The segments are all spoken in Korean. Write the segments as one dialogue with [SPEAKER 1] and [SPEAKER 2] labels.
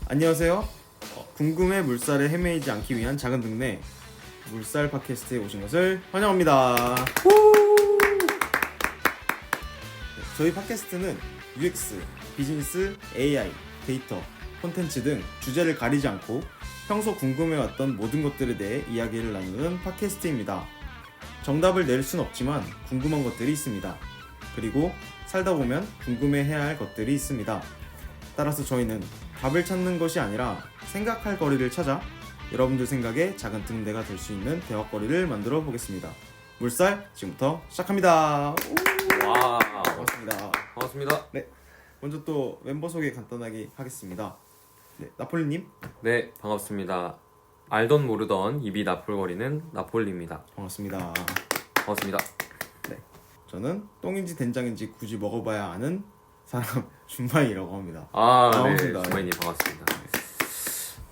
[SPEAKER 1] 안녕하세요. 궁금해 물살에 헤매이지 않기 위한 작은 동네 물살 팟캐스트에 오신 것을 환영합니다. 저희 팟캐스트는 UX, 비즈니스, AI, 데이터, 콘텐츠 등 주제를 가리지 않고 평소 궁금해왔던 모든 것들에 대해 이야기를 나누는 팟캐스트입니다. 정답을 낼 순 없지만 궁금한 것들이 있습니다. 그리고 살다 보면 궁금해해야 할 것들이 있습니다. 따라서 저희는 답을 찾는 것이 아니라 생각할 거리를 찾아 여러분들 생각에 작은 등대가 될 수 있는 대화거리를 만들어 보겠습니다. 물살 지금부터 시작합니다.
[SPEAKER 2] 와,
[SPEAKER 1] 반갑습니다.
[SPEAKER 2] 반갑습니다.
[SPEAKER 1] 네, 먼저 또 멤버 소개 간단하게 하겠습니다. 네, 나폴리님.
[SPEAKER 2] 네, 반갑습니다. 알던 모르던 입이 나풀거리는 나폴리입니다.
[SPEAKER 1] 반갑습니다.
[SPEAKER 2] 반갑습니다.
[SPEAKER 1] 네, 저는 똥인지 된장인지 굳이 먹어봐야 아는 사람 준마이라고 합니다.
[SPEAKER 2] 네,
[SPEAKER 1] 반갑습니다.
[SPEAKER 2] 주마이님 반갑습니다.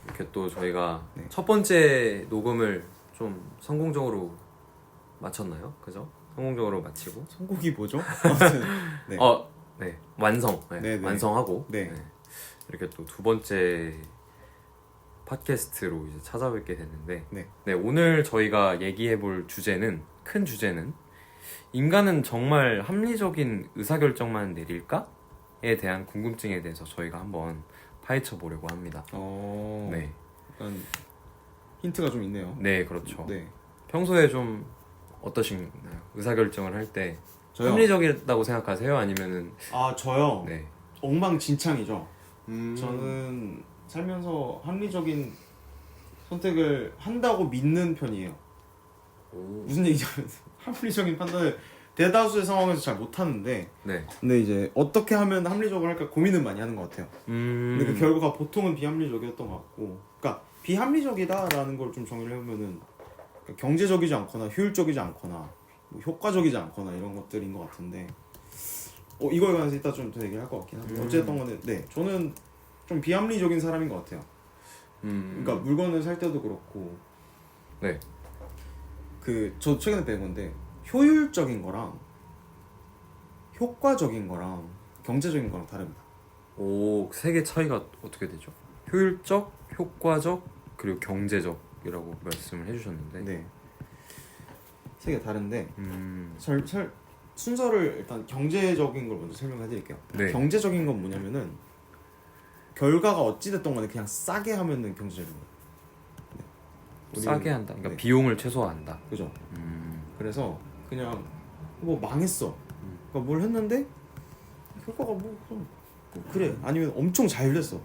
[SPEAKER 2] 이렇게 또 저희가
[SPEAKER 1] 네.
[SPEAKER 2] 첫 번째 녹음을 좀 성공적으로 마쳤나요? 그죠? 성공적으로 마치고
[SPEAKER 1] 선곡이 뭐죠? 아무튼 네.
[SPEAKER 2] 네, 완성, 네,
[SPEAKER 1] 네, 네.
[SPEAKER 2] 완성하고
[SPEAKER 1] 네.
[SPEAKER 2] 이렇게 또 두 번째 팟캐스트로 이제 찾아뵙게 됐는데,
[SPEAKER 1] 네.
[SPEAKER 2] 오늘 저희가 얘기해볼 주제는 큰 주제는 인간은 정말 합리적인 의사결정만 내릴까?에 대한 궁금증에 대해서 저희가 한번 파헤쳐 보려고 합니다. 네,
[SPEAKER 1] 약간 힌트가 좀 있네요.
[SPEAKER 2] 네, 그렇죠.
[SPEAKER 1] 네.
[SPEAKER 2] 평소에 좀 어떠신가요? 의사결정을 할 때
[SPEAKER 1] 저요?
[SPEAKER 2] 합리적이라고 생각하세요? 아니면은
[SPEAKER 1] 저요?
[SPEAKER 2] 네,
[SPEAKER 1] 엉망진창이죠. 저는 살면서 합리적인 선택을 한다고 믿는 편이에요. 무슨 얘기냐면 합리적인 판단을 대다수의 상황에서 잘 못하는데,
[SPEAKER 2] 네,
[SPEAKER 1] 근데 이제 어떻게 하면 합리적으로 할까 고민은 많이 하는 것 같아요. 근데 그 결과가 보통은 비합리적이었던 것 같고, 그러니까 비합리적이다라는 걸 좀 정의를 해보면은 그러니까 경제적이지 않거나 효율적이지 않거나 뭐 효과적이지 않거나 이런 것들인 것 같은데, 이거에 관해서 이따 좀 더 얘기할 것 같긴 한데 어쨌든 간에 네, 저는 좀 비합리적인 사람인 것 같아요. 그러니까 물건을 살 때도 그렇고,
[SPEAKER 2] 네,
[SPEAKER 1] 저 최근에 배운 건데 효율적인 거랑 효과적인 거랑 경제적인 거랑 다릅니다.
[SPEAKER 2] 오, 세 개 차이가 어떻게 되죠? 효율적, 효과적, 그리고 경제적이라고 말씀을 해주셨는데,
[SPEAKER 1] 네, 세 개 다른데
[SPEAKER 2] 음,
[SPEAKER 1] 순서를 일단 경제적인 걸 먼저 설명해 드릴게요.
[SPEAKER 2] 네.
[SPEAKER 1] 경제적인 건 뭐냐면은 결과가 어찌됐든 간에 그냥 싸게 하면은 경제적인 거예요. 네.
[SPEAKER 2] 싸게 한다. 그러니까
[SPEAKER 1] 네.
[SPEAKER 2] 비용을 최소화한다.
[SPEAKER 1] 그죠? 그래서 그냥 뭐 망했어. 그러니까 뭘 했는데 효과가 뭐 그래. 아니면 엄청 잘 됐어.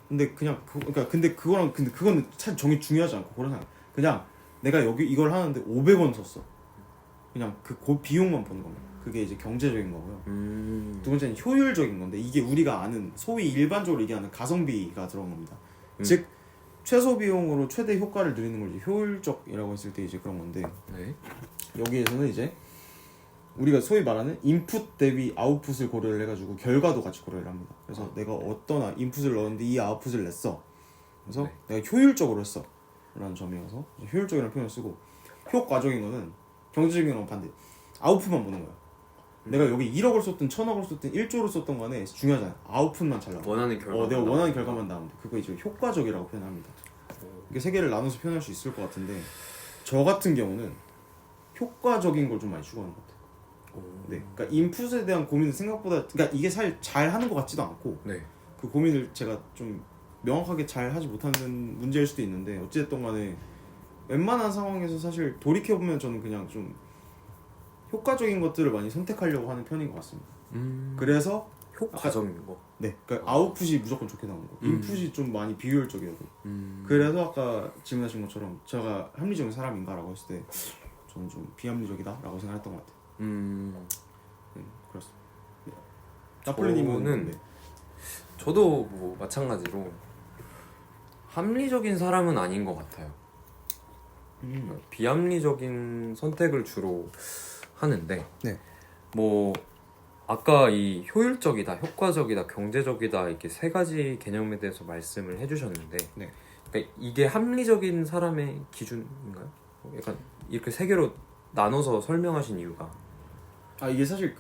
[SPEAKER 1] 근데 그냥 근데 그거는 참 정이 중요하지 않고 그런 생각. 그냥 내가 여기 이걸 하는데 500원 썼어. 그냥 그 비용만 버는 겁니다. 그게 이제 경제적인 거고요. 두 번째는 효율적인 건데, 이게 우리가 아는 소위 일반적으로 얘기하는 가성비가 들어간 겁니다. 즉 최소 비용으로 최대 효과를 누리는 걸 이제 효율적이라고 했을 때 이제 그런 건데,
[SPEAKER 2] 네.
[SPEAKER 1] 여기에서는 이제 우리가 소위 말하는 인풋 대비 아웃풋을 고려를 해가지고 결과도 같이 고려를 합니다. 그래서 내가 어떤 인풋을 넣었는데 이 아웃풋을 냈어. 그래서
[SPEAKER 2] 네.
[SPEAKER 1] 내가 효율적으로 했어 라는 점이어서 효율적이라는 표현을 쓰고, 효과적인 거는 경제적인 거랑 반대, 아웃풋만 보는 거야. 내가 여기 1억을 썼든 1000억을 썼든 1조를 썼던 간에 중요하잖아. 아웃풋만 잘 나와.
[SPEAKER 2] 원하는 결과.
[SPEAKER 1] 내가 원하는 결과만 나오면 돼. 그거 이제 효과적이라고 표현합니다. 이게 세 개를 나눠서 표현할 수 있을 것 같은데, 저 같은 경우는 효과적인 걸 좀 많이 추구하는 것 같아요. 네, 그러니까 인풋에 대한 고민은 생각보다, 그러니까 이게 잘 하는 것 같지도 않고,
[SPEAKER 2] 네.
[SPEAKER 1] 그 고민을 제가 좀 명확하게 잘 하지 못하는 문제일 수도 있는데, 어쨌든 간에 웬만한 상황에서 사실 돌이켜보면 저는 그냥 좀 효과적인 것들을 많이 선택하려고 하는 편인 것 같습니다. 그래서
[SPEAKER 2] 효과적인 거.
[SPEAKER 1] 네, 그러니까 아웃풋이 무조건 좋게 나오는 거. 인풋이 좀 많이 비효율적이어도. 그래서 아까 질문하신 것처럼 제가 합리적인 사람인가라고 했을 때 저는 좀 비합리적이다라고 생각했던 것 같아요. 그렇습니다. 네. 나폴리님은 네.
[SPEAKER 2] 저도 뭐 마찬가지로 합리적인 사람은 아닌 것 같아요. 비합리적인 선택을 주로 하는데,
[SPEAKER 1] 네.
[SPEAKER 2] 뭐 아까 이 효율적이다, 효과적이다, 경제적이다, 이렇게 세 가지 개념에 대해서 말씀을 해주셨는데,
[SPEAKER 1] 네.
[SPEAKER 2] 그러니까 이게 합리적인 사람의 기준인가요? 약간 이렇게 세 개로 나눠서 설명하신 이유가,
[SPEAKER 1] 이게 사실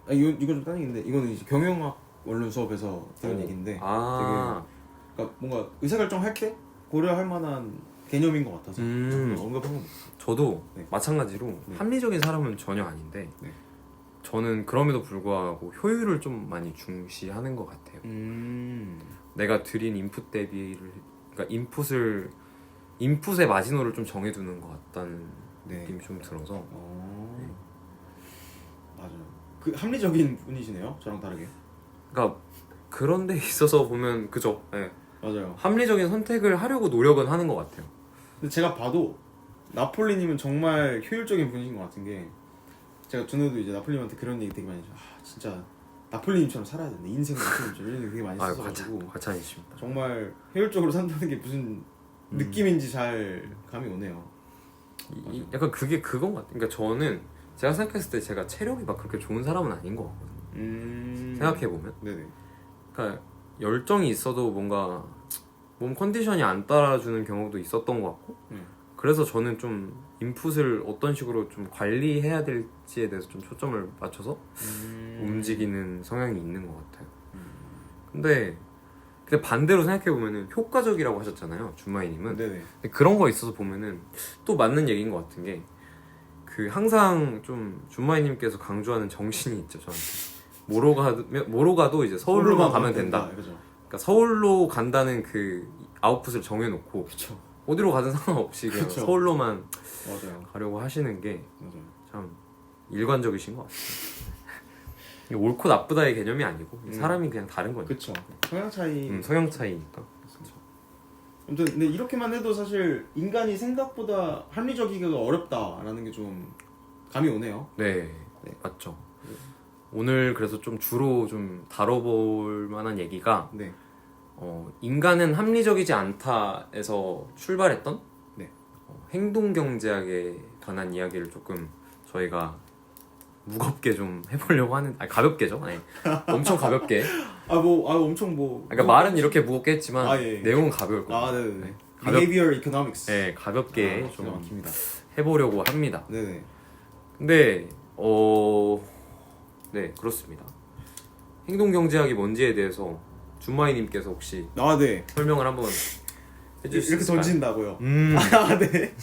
[SPEAKER 1] 이건 좀 다른 얘기인데, 이거는 이제 경영학 원론 수업에서 들은 얘기인데, 되게 그러니까 뭔가 의사결정할 때 고려할 만한 개념인 것 같아서 언급한 건
[SPEAKER 2] 저도
[SPEAKER 1] 네.
[SPEAKER 2] 마찬가지로
[SPEAKER 1] 네.
[SPEAKER 2] 합리적인 사람은 전혀 아닌데
[SPEAKER 1] 네.
[SPEAKER 2] 저는 그럼에도 불구하고 효율을 좀 많이 중시하는 것 같아요. 내가 들인 인풋 대비를 그러니까 인풋의 마지노를 좀 정해두는 것 같다는
[SPEAKER 1] 네.
[SPEAKER 2] 느낌이 좀 들어서 네.
[SPEAKER 1] 맞아요. 그 합리적인 분이시네요. 저랑 다르게.
[SPEAKER 2] 그러니까 그런 데 있어서 보면 그죠. 네.
[SPEAKER 1] 맞아요.
[SPEAKER 2] 합리적인 선택을 하려고 노력은 하는 것 같아요.
[SPEAKER 1] 근데 제가 봐도 나폴리님은 정말 효율적인 분이신 것 같은 게 제가 전에도 이제 나폴리님한테 그런 얘기 되게 많이 했죠. 진짜 나폴리님처럼 살아야 된다. 인생 나폴리님처럼 이런 얘기 되게 많이 썼어가지고
[SPEAKER 2] 과찬이십니다.
[SPEAKER 1] 정말 효율적으로 산다는 게 무슨 느낌인지 잘 감이 오네요.
[SPEAKER 2] 약간 그게 그건 것 같아요. 그러니까 저는 제가 생각했을 때 제가 체력이 막 그렇게 좋은 사람은 아닌 것 같거든요. 생각해보면
[SPEAKER 1] 네네.
[SPEAKER 2] 그러니까 열정이 있어도 뭔가 몸 컨디션이 안 따라주는 경우도 있었던 것 같고 그래서 저는 좀 인풋을 어떤 식으로 좀 관리해야 될지에 대해서 좀 초점을 맞춰서 움직이는 성향이 있는 것 같아요. 근데 반대로 생각해보면은 효과적이라고 하셨잖아요, 준마이님은.
[SPEAKER 1] 네네.
[SPEAKER 2] 근데 그런 거 있어서 보면은 또 맞는 얘기인 것 같은 게 그 항상 좀 준마이님께서 강조하는 정신이 있죠, 저한테. 뭐로 가도 이제 서울로만 가면 된다.
[SPEAKER 1] 그죠.
[SPEAKER 2] 그러니까 서울로 간다는 그 아웃풋을 정해놓고
[SPEAKER 1] 그쵸.
[SPEAKER 2] 어디로 가든 상관없이 그냥
[SPEAKER 1] 그쵸.
[SPEAKER 2] 서울로만
[SPEAKER 1] 맞아요.
[SPEAKER 2] 가려고 하시는 게 참
[SPEAKER 1] 맞아요.
[SPEAKER 2] 일관적이신 것 같아요. 이게 옳고 나쁘다의 개념이 아니고 사람이 그냥 다른 거니까.
[SPEAKER 1] 그쵸. 성향 차이.
[SPEAKER 2] 성향 차이니까.
[SPEAKER 1] 아무튼 근데 이렇게만 해도 사실 인간이 생각보다 합리적이기가 어렵다라는 게 좀 감이 오네요.
[SPEAKER 2] 네, 맞죠. 오늘 그래서 좀 주로 좀 다뤄볼 만한 얘기가
[SPEAKER 1] 네.
[SPEAKER 2] 인간은 합리적이지 않다에서 출발했던
[SPEAKER 1] 네.
[SPEAKER 2] 행동경제학에 관한 이야기를 조금 저희가 무겁게 좀 해보려고 하는, 가볍게죠. 네. 엄청 가볍게.
[SPEAKER 1] 엄청
[SPEAKER 2] 그러니까 말은 이렇게 무겁게 했지만
[SPEAKER 1] 예.
[SPEAKER 2] 내용은 가벼울 거예요.
[SPEAKER 1] 네네. Behavior Economics.
[SPEAKER 2] 네, 가볍게
[SPEAKER 1] 기가
[SPEAKER 2] 좀
[SPEAKER 1] 막힙니다.
[SPEAKER 2] 해보려고 합니다.
[SPEAKER 1] 네네.
[SPEAKER 2] 근데 네, 그렇습니다. 행동경제학이 뭔지에 대해서 준마이님께서 혹시
[SPEAKER 1] 네.
[SPEAKER 2] 설명을 한번 해주실 수
[SPEAKER 1] 이렇게
[SPEAKER 2] 있을까요?
[SPEAKER 1] 던진다고요. 네.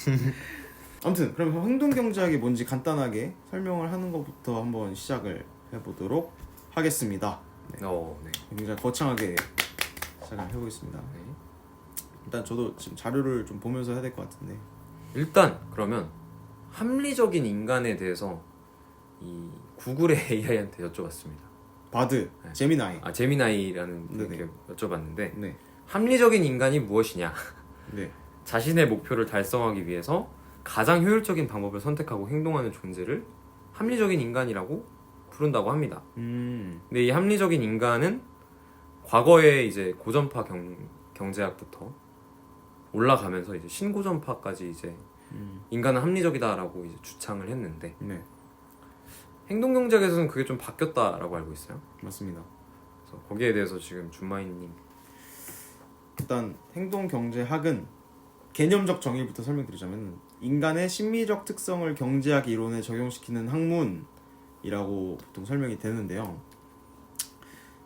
[SPEAKER 1] 아무튼 그럼 행동경제학이 뭔지 간단하게 설명을 하는 것부터 한번 시작을 해보도록 하겠습니다.
[SPEAKER 2] 네.
[SPEAKER 1] 굉장히 거창하게 시작을 해보겠습니다.
[SPEAKER 2] 네.
[SPEAKER 1] 일단 저도 지금 자료를 좀 보면서 해야 될 것 같은데.
[SPEAKER 2] 일단 그러면 합리적인 인간에 대해서 이 구글의 AI한테 여쭤봤습니다.
[SPEAKER 1] 바드,
[SPEAKER 2] 네.
[SPEAKER 1] 제미나이.
[SPEAKER 2] 제미나이라는
[SPEAKER 1] 네네.
[SPEAKER 2] 이렇게 여쭤봤는데
[SPEAKER 1] 네.
[SPEAKER 2] 합리적인 인간이 무엇이냐?
[SPEAKER 1] 네.
[SPEAKER 2] 자신의 목표를 달성하기 위해서 가장 효율적인 방법을 선택하고 행동하는 존재를 합리적인 인간이라고 부른다고 합니다. 근데 이 합리적인 인간은 과거에 이제 고전파 경제학부터 올라가면서 이제 신고전파까지 이제 인간은 합리적이다라고 이제 주창을 했는데
[SPEAKER 1] 네.
[SPEAKER 2] 행동경제학에서는 그게 좀 바뀌었다라고 알고 있어요.
[SPEAKER 1] 맞습니다.
[SPEAKER 2] 그래서 거기에 대해서 지금 준마이님
[SPEAKER 1] 일단 행동경제학은 개념적 정의부터 설명드리자면 인간의 심리적 특성을 경제학 이론에 적용시키는 학문이라고 보통 설명이 되는데요.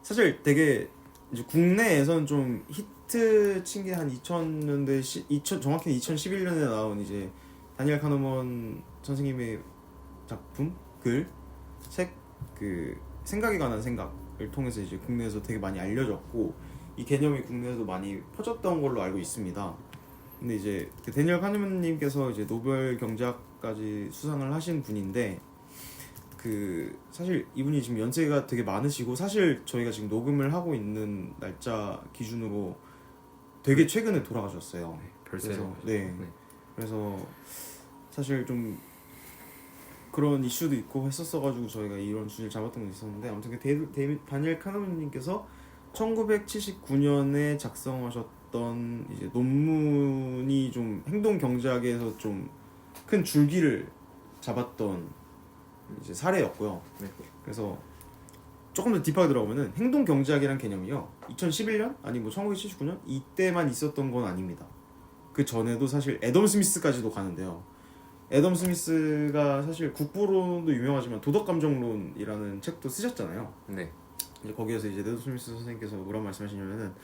[SPEAKER 1] 사실 되게 이제 국내에서는 좀 히트 친 게 한 2000년대 정확히는 2011년에 나온 이제 다니엘 카노먼 선생님의 작품 책 그 생각에 관한 생각을 통해서 이제 국내에서 되게 많이 알려졌고 이 개념이 국내에도 많이 퍼졌던 걸로 알고 있습니다. 근데 이제 다니엘 카노먼님께서 이제 노벨 경제학까지 수상을 하신 분인데 그 사실 이분이 지금 연세가 되게 많으시고 사실 저희가 지금 녹음을 하고 있는 날짜 기준으로 되게 최근에 돌아가셨어요.
[SPEAKER 2] 별세로.
[SPEAKER 1] 그래서 사실 좀 그런 이슈도 있고 했었어가지고 저희가 이런 주제를 잡았던 게 있었는데 아무튼 다니엘 카노먼님께서 1979년에 작성하셨던 이제 논문이 좀 행동 경제학에서 좀 큰 줄기를 잡았던 이제 사례였고요.
[SPEAKER 2] 네.
[SPEAKER 1] 그래서 조금 더 딥하게 들어가면은 행동 경제학이란 개념이요 2011년 아니 뭐 1979년 이때만 있었던 건 아닙니다. 그 전에도 사실 애덤 스미스까지도 가는데요. 애덤 스미스가 사실 국부론도 유명하지만 도덕감정론이라는 책도 쓰셨잖아요.
[SPEAKER 2] 네.
[SPEAKER 1] 이제 거기에서 이제 애덤 스미스 선생님께서 뭐라고 말씀하시냐면은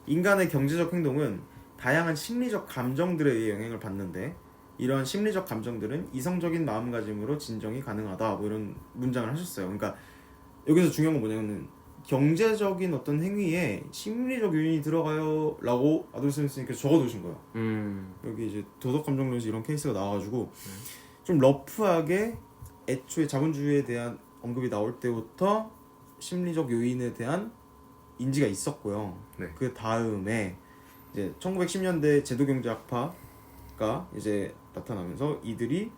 [SPEAKER 1] 인간의 경제적 행동은 다양한 심리적 감정들에 의해 영향을 받는데 이러한 심리적 감정들은 이성적인 마음가짐으로 진정이 가능하다. 뭐 이런 문장을 하셨어요. 그러니까 여기서 중요한 건 뭐냐면 경제적인 어떤 행위에 심리적 요인이 들어가요 라고 아돌슨 스님께서 적어두신 거예요. 여기 이제 도덕감정론에서 이런 케이스가 나와가지고 좀 러프하게 애초에 자본주의에 대한 언급이 나올 때부터 심리적 요인에 대한 인지가 있었고요.
[SPEAKER 2] 네.
[SPEAKER 1] 그 다음에 이제 1910년대 제도경제학파가 이제 나타나면서 이들이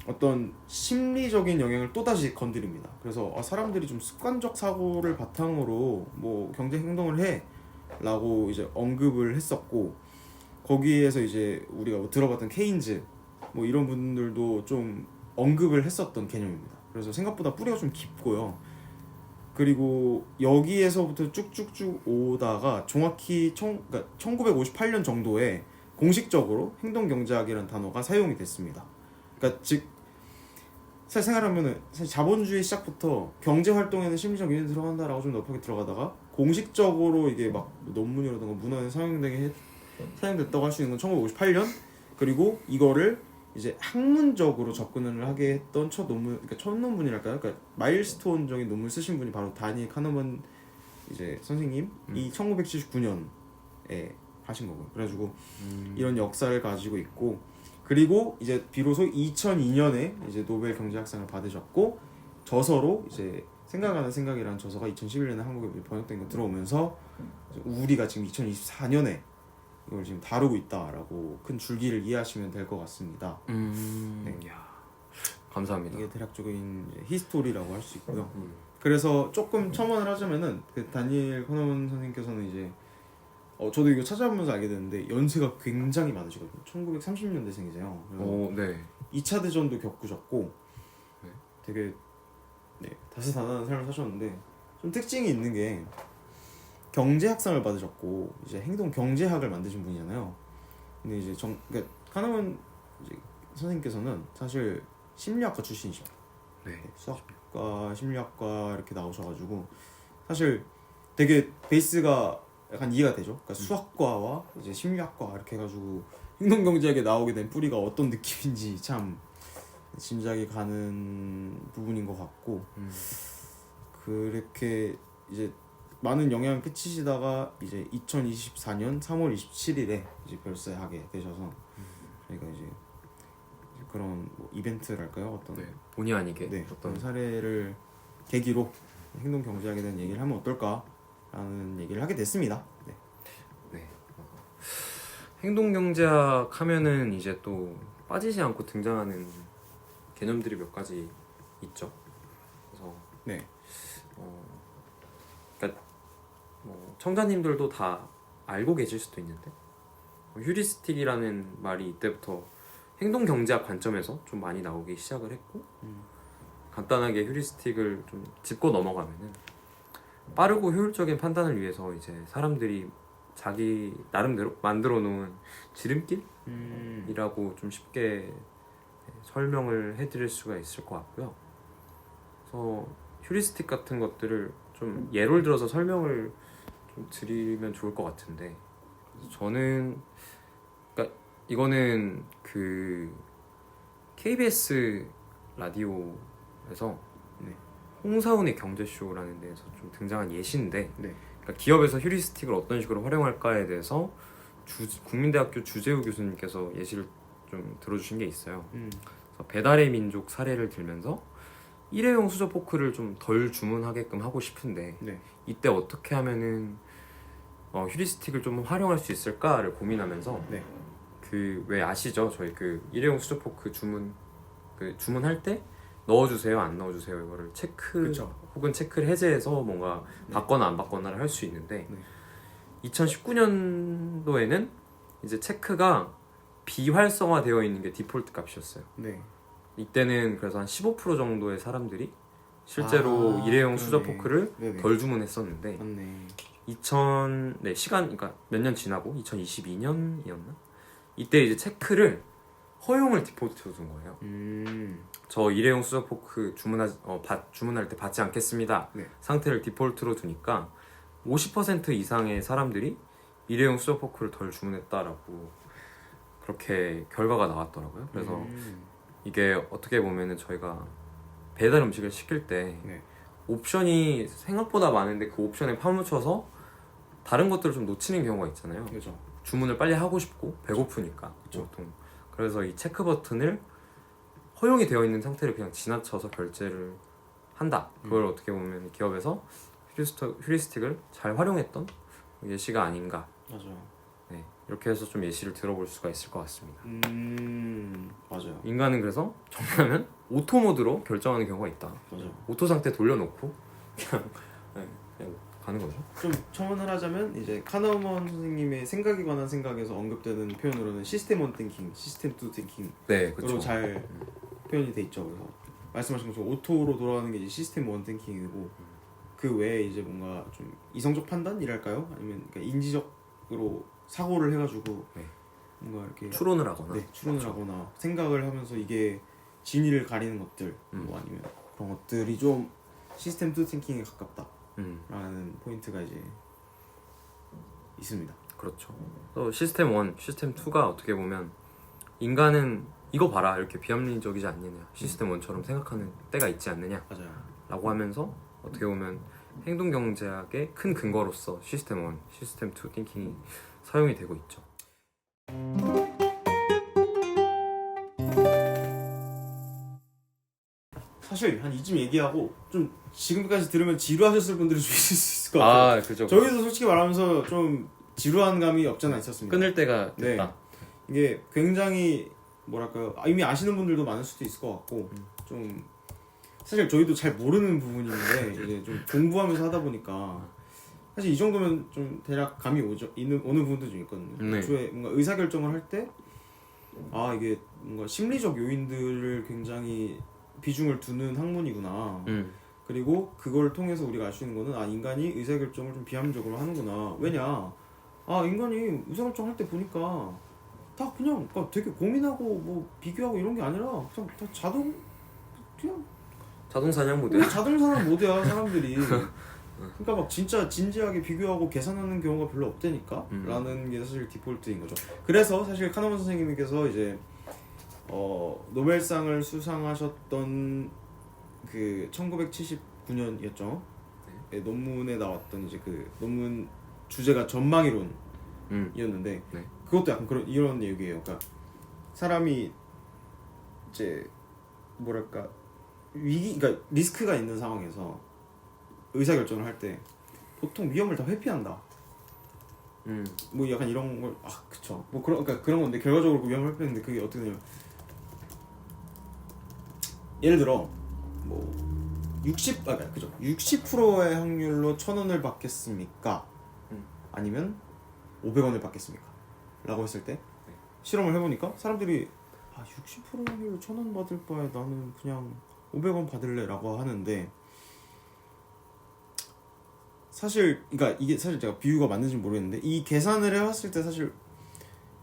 [SPEAKER 1] 어떤 심리적인 영향을 또다시 건드립니다. 그래서 사람들이 좀 습관적 사고를 바탕으로 뭐 경제 행동을 해라고 이제 언급을 했었고 거기에서 이제 우리가 뭐 들어봤던 케인즈 뭐 이런 분들도 좀 언급을 했었던 개념입니다. 그래서 생각보다 뿌리가 좀 깊고요. 그리고 여기에서부터 쭉쭉쭉 오다가 정확히 그러니까 1958년 정도에 공식적으로 행동경제학이라는 단어가 사용이 됐습니다. 그러니까 즉 사실 생각하면은 사실 자본주의 시작부터 경제 활동에는 심리적 요인이 들어간다라고 좀 넓게 들어가다가 공식적으로 이게 막 논문이라든가 문헌에 사용됐다고 할 수 있는 건 1958년 그리고 이거를 이제 학문적으로 접근을 하게 했던 첫 논문, 그러니까 첫 논문이랄까요? 그러니까 마일스톤적인 논문 쓰신 분이 바로 다니엘 카너먼 이제 선생님이 1979년에 하신 거고요. 그래가지고 이런 역사를 가지고 있고 그리고 이제 비로소 2002년에 이제 노벨 경제학상을 받으셨고 저서로 이제 생각하는 생각이라는 저서가 2011년에 한국에 번역된 거 들어오면서 우리가 지금 2024년에 이걸 지금 다루고 있다라고 큰 줄기를 이해하시면 될 것 같습니다.
[SPEAKER 2] 네. 이야, 감사합니다.
[SPEAKER 1] 이게 대략적인 이제 히스토리라고 할 수 있고요. 그래서 조금 첨언을 하자면은 그 다니엘 커너먼 선생님께서는 이제 저도 이거 찾아보면서 알게 됐는데 연세가 굉장히 많으시거든요. 1930년대생이세요.
[SPEAKER 2] 오, 네.
[SPEAKER 1] 2차 대전도 겪으셨고
[SPEAKER 2] 네.
[SPEAKER 1] 되게 다사다난한 삶을 사셨는데 좀 특징이 있는 게 경제학상을 받으셨고 이제 행동 경제학을 만드신 분이잖아요. 근데 이제 그러니까 카너먼 선생님께서는 사실 심리학과 출신이시죠.
[SPEAKER 2] 네.
[SPEAKER 1] 수학과, 심리학과 이렇게 나오셔가지고 사실 되게 베이스가 약간 이해가 되죠. 그러니까 수학과와 이제 심리학과 이렇게 해가지고 행동경제학에 나오게 된 뿌리가 어떤 느낌인지 참 짐작이 가는 부분인 것 같고 그렇게 이제 많은 영향을 끼치시다가 이제 2024년 3월 27일에 이제 별세하게 되셔서 저희가 이제 그런 뭐 이벤트랄까요? 어떤
[SPEAKER 2] 네. 본의 아니게
[SPEAKER 1] 어떤 사례를 계기로 행동 경제학에 대한 얘기를 하면 어떨까라는 얘기를 하게 됐습니다. 네.
[SPEAKER 2] 네. 행동 경제학 하면은 이제 또 빠지지 않고 등장하는 개념들이 몇 가지 있죠. 그래서
[SPEAKER 1] 네.
[SPEAKER 2] 그러니까 뭐 청자님들도 다 알고 계실 수도 있는데 휴리스틱이라는 말이 이때부터 행동 경제학 관점에서 좀 많이 나오기 시작을 했고 간단하게 휴리스틱을 좀 짚고 넘어가면은 빠르고 효율적인 판단을 위해서 이제 사람들이 자기 나름대로 만들어 놓은 지름길이라고 좀 쉽게 설명을 해드릴 수가 있을 것 같고요. 그래서 휴리스틱 같은 것들을 좀 예를 들어서 설명을 좀 드리면 좋을 것 같은데 저는 그러니까 이거는 그 KBS 라디오에서 홍사운의 경제쇼라는 데에서 좀 등장한 예시인데 그러니까 기업에서 휴리스틱을 어떤 식으로 활용할까에 대해서 국민대학교 주재우 교수님께서 예시를 좀 들어주신 게 있어요. 그래서 배달의 민족 사례를 들면서 일회용 수저 포크를 좀 덜 주문하게끔 하고 싶은데 이때 어떻게 하면은 휴리스틱을 좀 활용할 수 있을까를 고민하면서 그 왜 아시죠? 저희 그 일회용 수저 포크 주문할 때 넣어주세요 안 넣어주세요 이거를 체크 혹은 체크를 해제해서 뭔가 받거나 안 받거나를 할 수 있는데 2019년도에는 이제 체크가 비활성화되어 있는 게 디폴트 값이었어요. 이때는 그래서 한 15% 정도의 사람들이 실제로 일회용 수저 포크를 덜 주문했었는데 그러니까 몇 년 지나고 2022년이었나? 이때 이제 체크를 허용을 디폴트로 둔 거예요. 저 일회용 수저 포크 주문할 때 받지 않겠습니다. 상태를 디폴트로 두니까 50% 이상의 사람들이 일회용 수저 포크를 덜 주문했다라고 그렇게 결과가 나왔더라고요. 그래서 이게 어떻게 보면은 저희가 배달 음식을 시킬 때
[SPEAKER 1] 네.
[SPEAKER 2] 옵션이 생각보다 많은데 그 옵션에 파묻혀서 다른 것들을 좀 놓치는 경우가 있잖아요.
[SPEAKER 1] 그렇죠.
[SPEAKER 2] 주문을 빨리 하고 싶고 배고프니까
[SPEAKER 1] 그쵸.
[SPEAKER 2] 보통. 그래서 이 체크 버튼을 허용이 되어 있는 상태를 그냥 지나쳐서 결제를 한다. 그걸 어떻게 보면 기업에서 휴리스틱을 잘 활용했던 예시가 아닌가.
[SPEAKER 1] 맞아요.
[SPEAKER 2] 네, 이렇게 해서 좀 예시를 들어볼 수가 있을 것 같습니다.
[SPEAKER 1] 맞아요.
[SPEAKER 2] 인간은 그래서 정하면 오토 모드로 결정하는 경우가 있다.
[SPEAKER 1] 맞아요.
[SPEAKER 2] 오토 상태 돌려놓고 그냥, 네, 그냥 가는 거죠.
[SPEAKER 1] 좀 첨언을 하자면 이제 카너먼 선생님의 생각에 관한 생각에서 언급되는 표현으로는 시스템 원 띵킹, 시스템 투 띵킹으로
[SPEAKER 2] 네, 그렇죠.
[SPEAKER 1] 잘 표현이 돼 있죠. 그래서 말씀하신 것처럼 오토로 돌아가는 게 이제 시스템 원 띵킹이고 그 외에 이제 뭔가 좀 이성적 판단이랄까요? 아니면 그러니까 인지적으로 사고를 해가지고
[SPEAKER 2] 네.
[SPEAKER 1] 뭔가 이렇게
[SPEAKER 2] 추론을 하거나.
[SPEAKER 1] 네, 추론을
[SPEAKER 2] 그렇죠.
[SPEAKER 1] 하거나 생각을 하면서 이게 진위를 가리는 것들 뭐 아니면 그런 것들이 좀 시스템 투 띵킹에 가깝다라는 포인트가 이제 있습니다.
[SPEAKER 2] 그렇죠. 또 시스템 1, 시스템 2가 어떻게 보면 인간은 이거 봐라 이렇게 비합리적이지 않느냐 시스템 1처럼 생각하는 때가 있지 않느냐
[SPEAKER 1] 맞아요.
[SPEAKER 2] 라고 하면서 어떻게 보면 행동경제학의 큰 근거로서 시스템 1, 시스템 2 띵킹이 사용이 되고 있죠.
[SPEAKER 1] 사실 한 이쯤 얘기하고 좀 지금까지 들으면 지루하셨을 분들이 좀 있을 수 있을 것 같아요.
[SPEAKER 2] 그죠.
[SPEAKER 1] 저희도 솔직히 말하면서 좀 지루한 감이 없잖아 있었습니다.
[SPEAKER 2] 끊을 때가 됐다.
[SPEAKER 1] 이게 굉장히 뭐랄까요, 이미 아시는 분들도 많을 수도 있을 것 같고 좀 사실 저희도 잘 모르는 부분인데 이제 좀 공부하면서 하다 보니까 사실 이 정도면 좀 대략 감이 오는 부분도 좀 있거든요.
[SPEAKER 2] 네.
[SPEAKER 1] 애초에 뭔가 의사결정을 할 때 이게 뭔가 심리적 요인들을 굉장히 비중을 두는 학문이구나. 그리고 그걸 통해서 우리가 알 수 있는 거는 인간이 의사결정을 좀 비합리적으로 하는구나. 왜냐? 인간이 의사결정 할 때 보니까 다 그냥 그러니까 되게 고민하고 뭐 비교하고 이런 게 아니라 그냥 다 그냥
[SPEAKER 2] 자동 사냥 모델.
[SPEAKER 1] 자동 사냥 모드야 사람들이. 그러니까 막 진짜 진지하게 비교하고 계산하는 경우가 별로 없다니까 라는 게 사실 디폴트인 거죠. 그래서 사실 카너먼 선생님께서 이제 노벨상을 수상하셨던 그 1979년이었죠. 네, 논문에 나왔던 이제 그 논문 주제가 전망이론이었는데
[SPEAKER 2] 네.
[SPEAKER 1] 그것도 약간 이런 얘기예요. 그러니까 사람이 이제 뭐랄까 그러니까 리스크가 있는 상황에서 의사결정을 할 때 보통 위험을 다 회피한다. 뭐 약간 이런 걸 그쵸. 뭐 그러니까 그런 건데 결과적으로 그 위험을 회피했는데 그게 어떻게 되냐면 예를 들어 뭐 60%의 확률로 1,000원을 받겠습니까? 아니면 500원을 받겠습니까? 라고 했을 때 실험을 해보니까 사람들이 60% 확률로 1,000원 받을 바에 나는 그냥 500원 받을래 라고 하는데 사실 그러니까 이게 사실 제가 비유가 맞는지 모르겠는데 이 계산을 해봤을 때 사실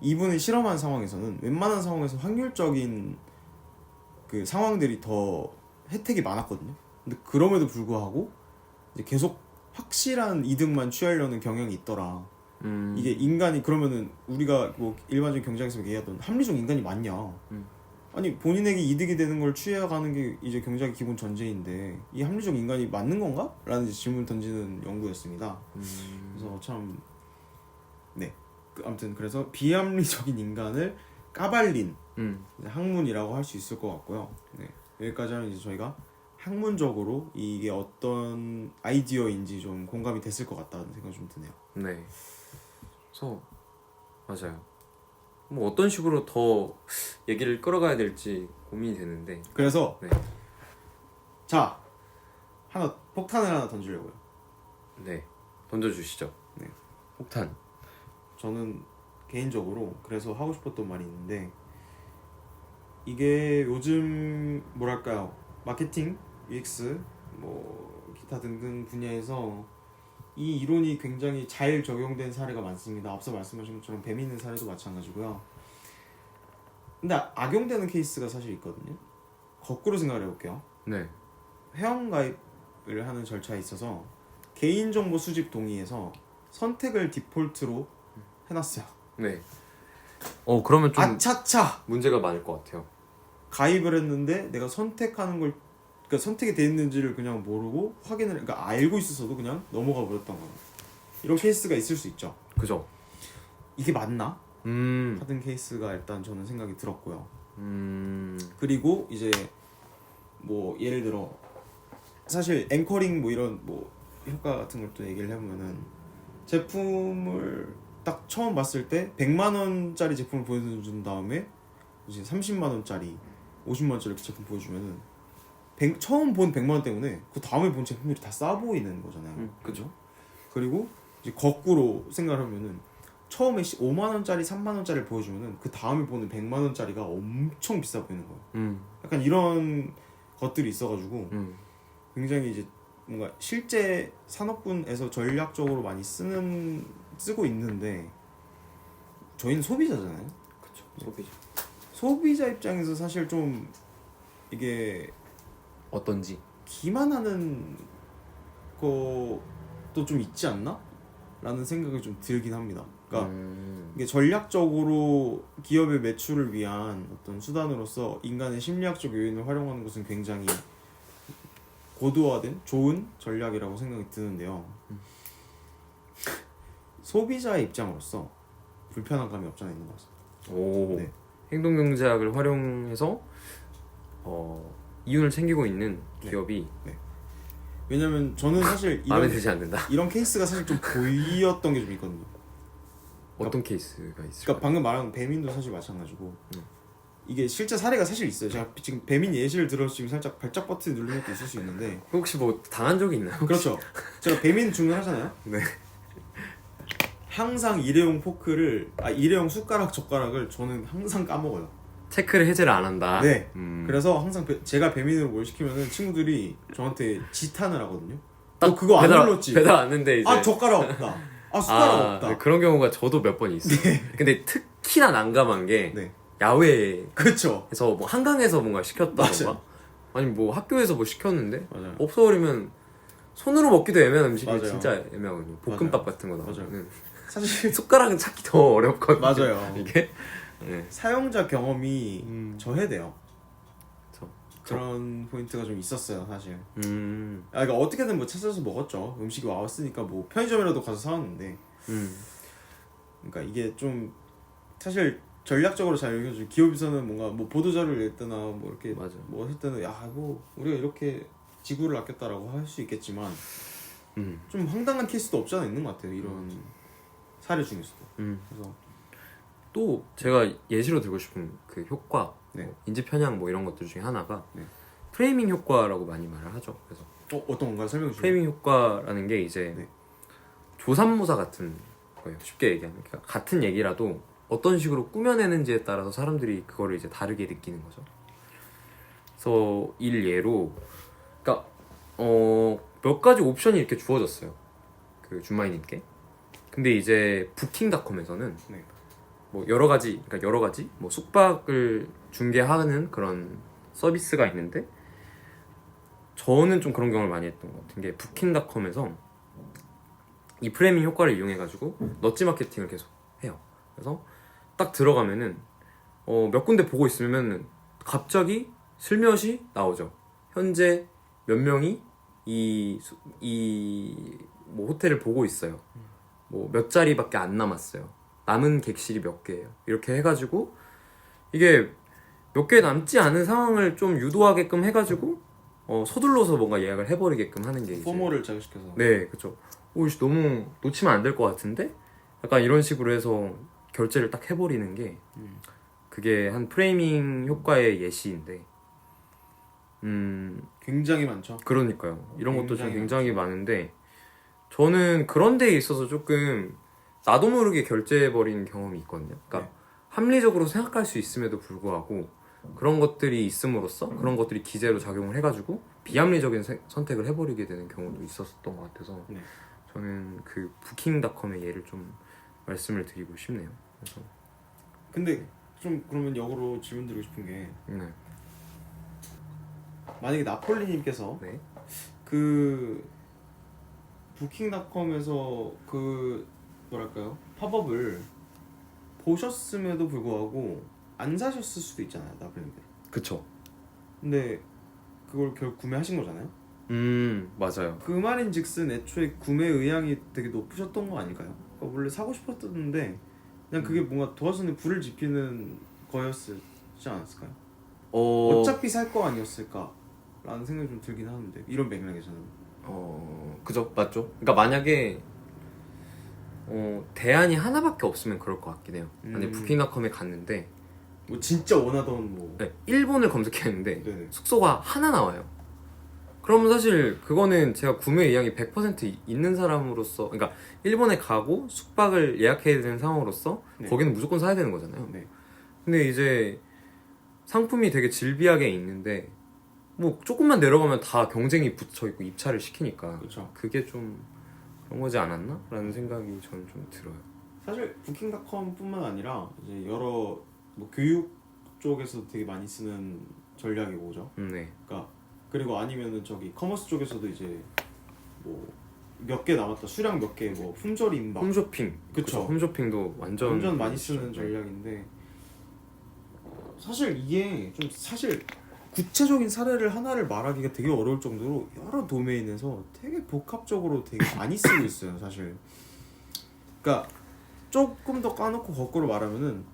[SPEAKER 1] 이분이 실험한 상황에서는 웬만한 상황에서 확률적인 그 상황들이 더 혜택이 많았거든요. 근데 그럼에도 불구하고 이제 계속 확실한 이득만 취하려는 경향이 있더라. 이게 인간이 그러면은 우리가 뭐 일반적인 경제학에서 얘기하던 합리적 인간이 맞냐? 아니 본인에게 이득이 되는 걸 취해가는 게 이제 경제학의 기본 전제인데 이 합리적 인간이 맞는 건가? 라는 이제 질문을 던지는 연구였습니다. 그래서 참 아무튼 그래서 비합리적인 인간을 까발린 학문이라고 할 수 있을 것 같고요. 네. 여기까지 하면 이제 저희가 학문적으로 이게 어떤 아이디어인지 좀 공감이 됐을 것 같다는 생각이 좀 드네요.
[SPEAKER 2] 네. 그래서 맞아요. 뭐 어떤 식으로 더 얘기를 끌어가야 될지 고민이 되는데.
[SPEAKER 1] 그래서
[SPEAKER 2] 네.
[SPEAKER 1] 자 폭탄을 하나 던지려고요.
[SPEAKER 2] 네. 던져주시죠.
[SPEAKER 1] 네.
[SPEAKER 2] 폭탄.
[SPEAKER 1] 저는 개인적으로 그래서 하고 싶었던 말이 있는데 이게 요즘 뭐랄까요 마케팅, UX 뭐 기타 등등 분야에서 이 이론이 굉장히 잘 적용된 사례가 많습니다. 앞서 말씀하신 것처럼 뱀 있는 사례도 마찬가지고요. 근데 악용되는 케이스가 사실 있거든요. 거꾸로 생각을 해볼게요.
[SPEAKER 2] 네.
[SPEAKER 1] 회원가입을 하는 절차에 있어서 개인정보 수집 동의에서 선택을 디폴트로 해놨어요.
[SPEAKER 2] 네. 그러면 좀
[SPEAKER 1] 아차차
[SPEAKER 2] 문제가 많을 것 같아요.
[SPEAKER 1] 가입을 했는데 내가 선택하는 걸 그러니까 선택이 돼 있는지를 그냥 모르고 확인을 그러니까 알고 있었어도 그냥 넘어가 버렸던 거예요. 이런 케이스가 있을 수 있죠.
[SPEAKER 2] 그죠?
[SPEAKER 1] 이게 맞나?
[SPEAKER 2] 음.
[SPEAKER 1] 하던 케이스가 일단 저는 생각이 들었고요.
[SPEAKER 2] 음.
[SPEAKER 1] 그리고 이제 뭐 예를 들어 사실 앵커링 뭐 이런 뭐 효과 같은 걸 또 얘기를 해보면은 제품을 딱 처음 봤을 때 100만 원짜리 제품을 보여준 다음에 이제 30만 원짜리 50만 원짜리 제품 보여주면은 처음 본 100만 원 때문에 그 다음에 본 제품들이 다 싸 보이는 거잖아요.
[SPEAKER 2] 그죠?
[SPEAKER 1] 그리고 이제 거꾸로 생각하면은 처음에 5만 원짜리 3만 원짜리를 보여주면은 그 다음에 보는 100만 원짜리가 엄청 비싸 보이는 거예요. 약간 이런 것들이 있어가지고 굉장히 이제 뭔가 실제 산업군에서 전략적으로 많이 쓰고 있는데 저희는 소비자잖아요.
[SPEAKER 2] 그쵸. 소비자.
[SPEAKER 1] 소비자 입장에서 사실 좀 이게
[SPEAKER 2] 어떤지.
[SPEAKER 1] 기만하는 것도 좀 있지 않나? 라는 생각이 좀 들긴 합니다. 그러니까 이게 전략적으로 기업의 매출을 위한 어떤 수단으로서 인간의 심리학적 요인을 활용하는 것은 굉장히 고도화된 좋은 전략이라고 생각이 드는데요. 소비자의 입장으로서 불편한 감이 없지 않아 있는 것 같습니다.
[SPEAKER 2] 오.
[SPEAKER 1] 네.
[SPEAKER 2] 행동경제학을 활용해서 이윤을 챙기고 있는 기업이
[SPEAKER 1] 왜냐면 저는 사실
[SPEAKER 2] 마음에 들지 않는다.
[SPEAKER 1] 이런 케이스가 사실 좀 보이었던 게 좀 있거든요.
[SPEAKER 2] 어떤 케이스가 있을까요?
[SPEAKER 1] 그러니까 방금 말한 배민도 사실 마찬가지고 이게 실제 사례가 사실 있어요. 제가 지금 배민 예시를 들어서 지금 살짝 발작 버튼 누른 것도 있을 수 있는데
[SPEAKER 2] 혹시 뭐 당한 적이 있나요?
[SPEAKER 1] 그렇죠. 제가 배민 주문하잖아요.
[SPEAKER 2] 네.
[SPEAKER 1] 항상 일회용 일회용 숟가락 젓가락을 저는 항상 까먹어요.
[SPEAKER 2] 체크를 해제를 안 한다.
[SPEAKER 1] 네. 그래서 항상 제가 배민으로 뭘 시키면은 친구들이 저한테 지탄을 하거든요. 너 그거 안 눌렀지?
[SPEAKER 2] 배달 왔는데 이제
[SPEAKER 1] 젓가락 없다. 숟가락 없다.
[SPEAKER 2] 네, 그런 경우가 저도 몇 번 있어요. 근데 특히나 난감한 게
[SPEAKER 1] 네.
[SPEAKER 2] 야외에서
[SPEAKER 1] 그렇죠.
[SPEAKER 2] 뭐 한강에서 뭔가 시켰다던가
[SPEAKER 1] 맞아요.
[SPEAKER 2] 아니 뭐 학교에서 뭐 시켰는데
[SPEAKER 1] 맞아요.
[SPEAKER 2] 없어버리면 손으로 먹기도 애매한 음식이
[SPEAKER 1] 맞아요.
[SPEAKER 2] 진짜 애매하거든요. 볶음밥 같은 거
[SPEAKER 1] 맞아요.
[SPEAKER 2] 나오면
[SPEAKER 1] 사실
[SPEAKER 2] 숟가락은 찾기 더 어렵거든요.
[SPEAKER 1] 맞아요.
[SPEAKER 2] 이게 네.
[SPEAKER 1] 사용자 경험이 저해돼요.
[SPEAKER 2] 그쵸.
[SPEAKER 1] 그런 포인트가 좀 있었어요, 사실.
[SPEAKER 2] 그러니까
[SPEAKER 1] 어떻게든 뭐 찾아서 먹었죠. 음식이 와왔으니까 뭐 편의점이라도 가서 사왔는데. 그러니까 이게 좀 사실 전략적으로 잘 읽어줘. 기업에서는 뭔가 뭐 보도자료를 냈거나 뭐 이렇게
[SPEAKER 2] 맞아.
[SPEAKER 1] 뭐 할 때는 뭐 우리가 이렇게 지구를 아꼈다라고 할 수 있겠지만 좀 황당한 케이스도 없지 않아 있는 것 같아요. 이런 사례 중에서도. 그래서
[SPEAKER 2] 또 제가 예시로 들고 싶은 그 효과,
[SPEAKER 1] 네.
[SPEAKER 2] 뭐 인지 편향 뭐 이런 것들 중에 하나가
[SPEAKER 1] 네.
[SPEAKER 2] 프레이밍 효과라고 많이 말을 하죠. 그래서
[SPEAKER 1] 어떤 건가 설명해 주세요.
[SPEAKER 2] 프레이밍 효과라는 게 이제
[SPEAKER 1] 네.
[SPEAKER 2] 조삼모사 같은 거예요. 쉽게 얘기하면 그러니까 같은 얘기라도 어떤 식으로 꾸며내는지에 따라서 사람들이 그거를 이제 다르게 느끼는 거죠. 그래서 일예로 그러니까 몇 가지 옵션이 이렇게 주어졌어요. 그 준마이님께. 근데 이제 부킹닷컴에서는
[SPEAKER 1] 네.
[SPEAKER 2] 뭐 여러 가지 뭐 숙박을 중개하는 그런 서비스가 있는데 저는 좀 그런 경험을 많이 했던 것 같은 게 부킹닷컴에서 이 프레이밍 효과를 이용해 가지고 넛지 마케팅을 계속 해요. 그래서 딱 들어가면은 몇 군데 보고 있으면 갑자기 슬며시 나오죠. 현재 몇 명이 이 뭐 호텔을 보고 있어요. 뭐 몇 자리밖에 안 남았어요. 남은 객실이 몇 개예요. 이렇게 해가지고 이게 몇 개 남지 않은 상황을 좀 유도하게끔 해가지고 서둘러서 뭔가 예약을 해버리게끔 하는 게 이제
[SPEAKER 1] 포모를 자극시켜서.
[SPEAKER 2] 네, 그렇죠. 오씨 너무 놓치면 안 될 것 같은데 약간 이런 식으로 해서 결제를 딱 해버리는 게 그게 한 프레이밍 효과의 예시인데
[SPEAKER 1] 굉장히 많죠.
[SPEAKER 2] 그러니까요. 이런 것도 좀
[SPEAKER 1] 굉장히
[SPEAKER 2] 굉장히 많은데 저는 그런 데에 있어서 조금 나도 모르게 결제해버리는 경험이 있거든요. 그러니까
[SPEAKER 1] 네.
[SPEAKER 2] 합리적으로 생각할 수 있음에도 불구하고 그런 것들이 있음으로써 그런 것들이 기제로 작용을 해가지고 비합리적인 선택을 해버리게 되는 경우도 있었던 것 같아서
[SPEAKER 1] 네.
[SPEAKER 2] 저는 그 부킹닷컴의 예를 좀 말씀을 드리고 싶네요. 그래서
[SPEAKER 1] 근데 좀 그러면 역으로 질문 드리고 싶은 게
[SPEAKER 2] 네.
[SPEAKER 1] 만약에 나폴리님께서
[SPEAKER 2] 네.
[SPEAKER 1] 그 부킹닷컴에서 그 뭐랄까요 팝업을 보셨음에도 불구하고 안 사셨을 수도 있잖아요, 나블링들.
[SPEAKER 2] 그쵸.
[SPEAKER 1] 근데 그걸 결국 구매하신 거잖아요.
[SPEAKER 2] 맞아요.
[SPEAKER 1] 그 말인즉슨 애초에 구매 의향이 되게 높으셨던 거 아닐까요? 그러니까 원래 사고 싶었는데 그냥 그게 뭔가 도화선에 불을 지피는 거였지 않았을까요? 어차피 살 거 아니었을까라는 생각이 좀 들긴 하는데 이런 맥락에서는.
[SPEAKER 2] 그죠, 맞죠. 그러니까 만약에 대안이 하나밖에 없으면 그럴 것 같긴 해요. 만약 부킹닷컴에 갔는데
[SPEAKER 1] 뭐 진짜 원하던 뭐
[SPEAKER 2] 네, 일본을 검색했는데
[SPEAKER 1] 네네.
[SPEAKER 2] 숙소가 하나 나와요. 그러면 사실 그거는 제가 구매 의향이 100% 있는 사람으로서, 그러니까 일본에 가고 숙박을 예약해야 되는 상황으로서
[SPEAKER 1] 네.
[SPEAKER 2] 거기는 무조건 사야 되는 거잖아요.
[SPEAKER 1] 네.
[SPEAKER 2] 근데 이제 상품이 되게 질비하게 있는데 뭐 조금만 내려가면 다 경쟁이 붙어 있고 입찰을 시키니까
[SPEAKER 1] 그렇죠.
[SPEAKER 2] 그게 좀 그런 거지 않았나? 라는 생각이 저는 좀 들어요.
[SPEAKER 1] 사실 부킹닷컴뿐만 아니라 이제 여러 뭐 교육 쪽에서 되게 많이 쓰는 전략이고 그죠?
[SPEAKER 2] 네.
[SPEAKER 1] 그러니까 그리고 아니면은 저기 커머스 쪽에서도 이제 뭐 몇 개 남았다 수량 몇 개 뭐 품절 임박
[SPEAKER 2] 홈쇼핑.
[SPEAKER 1] 그쵸.
[SPEAKER 2] 홈쇼핑도 완전
[SPEAKER 1] 많이 쓰는
[SPEAKER 2] 네.
[SPEAKER 1] 전략인데 사실 이게 좀 사실 구체적인 사례를 하나를 말하기가 되게 어려울 정도로 여러 도메인에서 되게 복합적으로 되게 많이 쓰고 있어요 사실. 그러니까 조금 더 까놓고 거꾸로 말하면은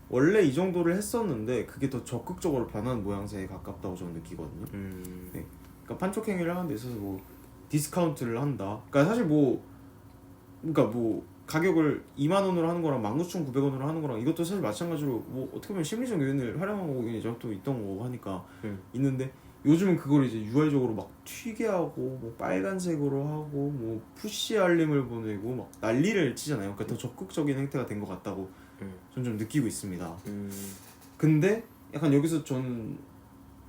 [SPEAKER 1] 원래 이 정도를 했었는데 그게 더 적극적으로 변하는 모양새에 가깝다고 저는 느끼거든요. 네. 그러니까 판촉 행위를 하는 데 있어서 뭐 디스카운트를 한다. 그러니까 사실 그러니까 뭐 가격을 2만 원으로 하는 거랑 19,900원으로 하는 거랑 이것도 사실 마찬가지로 뭐 어떻게 보면 심리적 요인을 활용한 거고 이제 또 있던 거고 하니까 있는데 요즘은 그걸 이제 UI적으로 막 튀게 하고 뭐 빨간색으로 하고 뭐 푸시 알림을 보내고 막 난리를 치잖아요. 그러니까 더 적극적인 행태가 된 것 같다고 저는 좀 느끼고 있습니다. 근데 약간 여기서 저는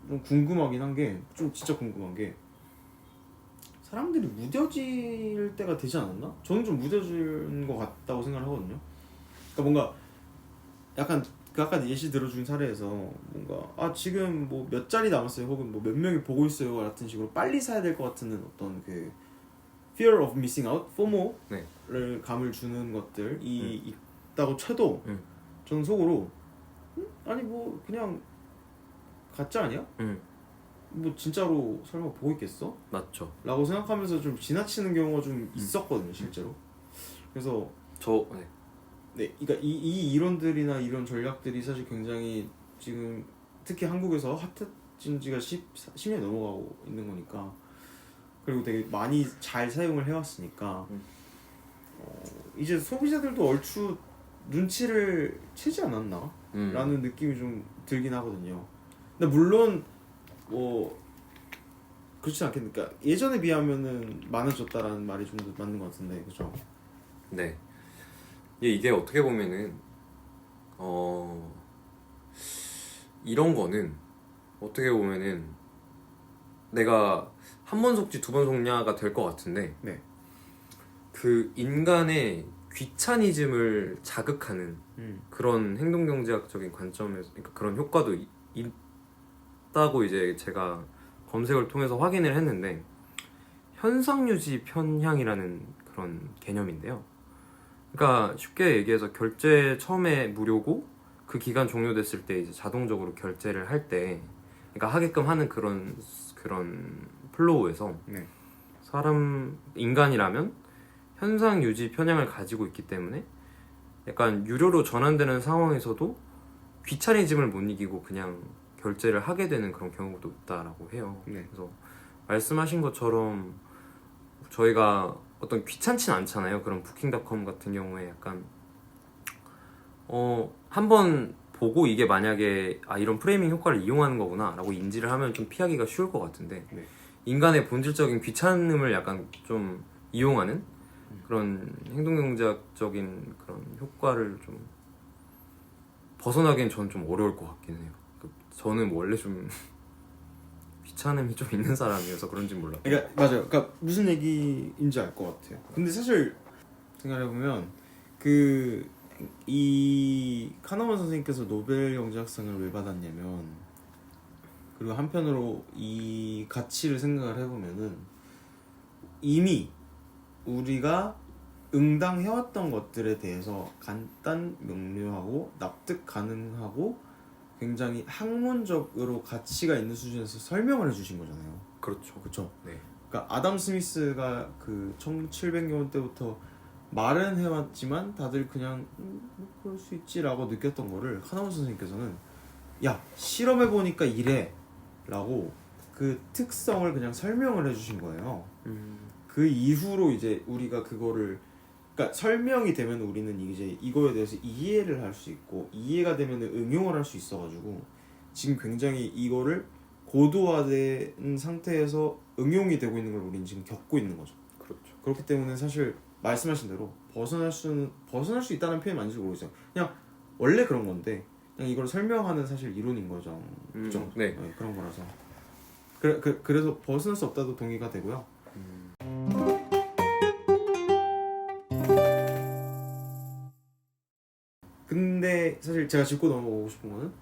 [SPEAKER 1] 좀 궁금하긴 한 게 좀 진짜 궁금한 게 사람들이 무뎌질 때가 되지 않았나? 저는 좀 무뎌진 것 같다고 생각을 하거든요. 그러니까 뭔가 약간 그 아까 예시 들어준 사례에서 뭔가 지금 뭐 몇 자리 남았어요 혹은 뭐 몇 명이 보고 있어요 같은 식으로 빨리 사야 될 것 같은 어떤 그 fear of missing out, FOMO를
[SPEAKER 2] 네.
[SPEAKER 1] 감을 주는 것들이 있다고 쳐도 저는 속으로 아니 뭐 그냥 가짜 아니야? 뭐 진짜로 설마 보고 있겠어?
[SPEAKER 2] 맞죠.
[SPEAKER 1] 라고 생각하면서 좀 지나치는 경우가 좀 있었거든요 실제로. 그래서 네, 그러니까 이 이론들이나 이런 전략들이 사실 굉장히 지금 특히 한국에서 핫해진 지가 10년 넘어가고 있는 거니까 그리고 되게 많이 잘 사용을 해왔으니까 이제 소비자들도 얼추 눈치를 채지 않았나? 라는 느낌이 좀 들긴 하거든요. 근데 물론 뭐 그렇지 않겠습니까? 예전에 비하면은 많아졌다라는 말이 좀 더 맞는 것 같은데 그죠?
[SPEAKER 2] 네. 이게 어떻게 보면은 이런 거는 어떻게 보면은 내가 한 번 속지 두 번 속냐가 될 것 같은데
[SPEAKER 1] 네.
[SPEAKER 2] 그 인간의 귀차니즘을 자극하는 그런 행동경제학적인 관점에서 그러니까 그런 효과도 있다고 이제 제가 검색을 통해서 확인을 했는데 현상유지 편향이라는 그런 개념인데요. 그러니까 쉽게 얘기해서 결제 처음에 무료고 그 기간 종료됐을 때 이제 자동적으로 결제를 할 때 그러니까 하게끔 하는 그런 플로우에서
[SPEAKER 1] 네.
[SPEAKER 2] 인간이라면 현상 유지 편향을 가지고 있기 때문에 약간 유료로 전환되는 상황에서도 귀차니즘을 못 이기고 그냥 결제를 하게 되는 그런 경우도 있다라고 해요.
[SPEAKER 1] 네.
[SPEAKER 2] 그래서 말씀하신 것처럼 저희가 어떤 귀찮진 않잖아요. 그런 부킹닷컴 같은 경우에 약간 한번 보고 이게 만약에 이런 프레이밍 효과를 이용하는 거구나 라고 인지를 하면 좀 피하기가 쉬울 것 같은데
[SPEAKER 1] 네.
[SPEAKER 2] 인간의 본질적인 귀찮음을 약간 좀 이용하는 그런 행동경제학적인 그런 효과를 좀 벗어나기엔 저는 좀 어려울 것 같긴 해요. 저는 원래 좀 귀찮음이 좀 있는 사람이어서 그런지 몰라요.
[SPEAKER 1] 그러니까 맞아요. 그러니까 무슨 얘기인지 알 것 같아요. 근데 사실 생각해보면 이 카너만 선생님께서 노벨 경제학상을 왜 받았냐면 그리고 한편으로 이 가치를 생각을 해보면은 이미 우리가 응당해왔던 것들에 대해서 간단 명료하고 납득 가능하고 굉장히 학문적으로 가치가 있는 수준에서 설명을 해주신 거잖아요.
[SPEAKER 2] 그렇죠.
[SPEAKER 1] 그렇죠.
[SPEAKER 2] 네.
[SPEAKER 1] 그러니까 아담 스미스가 그 1700년 때부터 말은 해왔지만 다들 그냥 뭐 그럴 수 있지라고 느꼈던 거를 카나운 선생님께서는 야 실험해보니까 이래 라고 그 특성을 그냥 설명을 해주신 거예요. 그 이후로 이제 우리가 그거를 그러니까 설명이 되면 우리는 이제 이거에 대해서 이해를 할 수 있고 이해가 되면 응용을 할 수 있어가지고 지금 굉장히 이거를 고도화된 상태에서 응용이 되고 있는 걸 우리는 지금 겪고 있는 거죠.
[SPEAKER 2] 그렇죠.
[SPEAKER 1] 그렇기 때문에 사실 말씀하신 대로 벗어날 수 있다는 표현이 맞는지 모르겠어요. 그냥 원래 그런 건데 그냥 이걸 설명하는 사실 이론인 거죠. 그죠?
[SPEAKER 2] 네.
[SPEAKER 1] 그런 거라서 그래서 벗어날 수 없다도 동의가 되고요. 근데 사실 제가 짚고 넘어가고 싶은 거는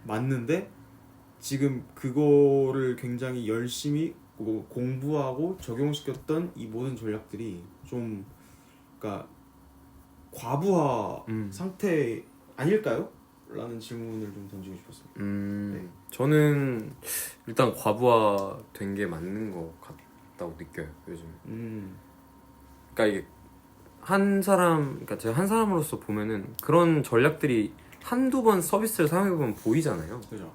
[SPEAKER 1] 맞는데 지금 그거를 굉장히 열심히 공부하고 적용시켰던 이 모든 전략들이 좀 그러니까 과부하 상태 아닐까요? 라는 질문을 좀 던지고 싶었습니다. 네.
[SPEAKER 2] 저는 일단 과부하 된 게 맞는 것 같다고 느껴요 요즘. 그러니까 이게 그러니까 제가 한 사람으로서 보면은 그런 전략들이 한두 번 서비스를 사용해보면 보이잖아요.
[SPEAKER 1] 그죠?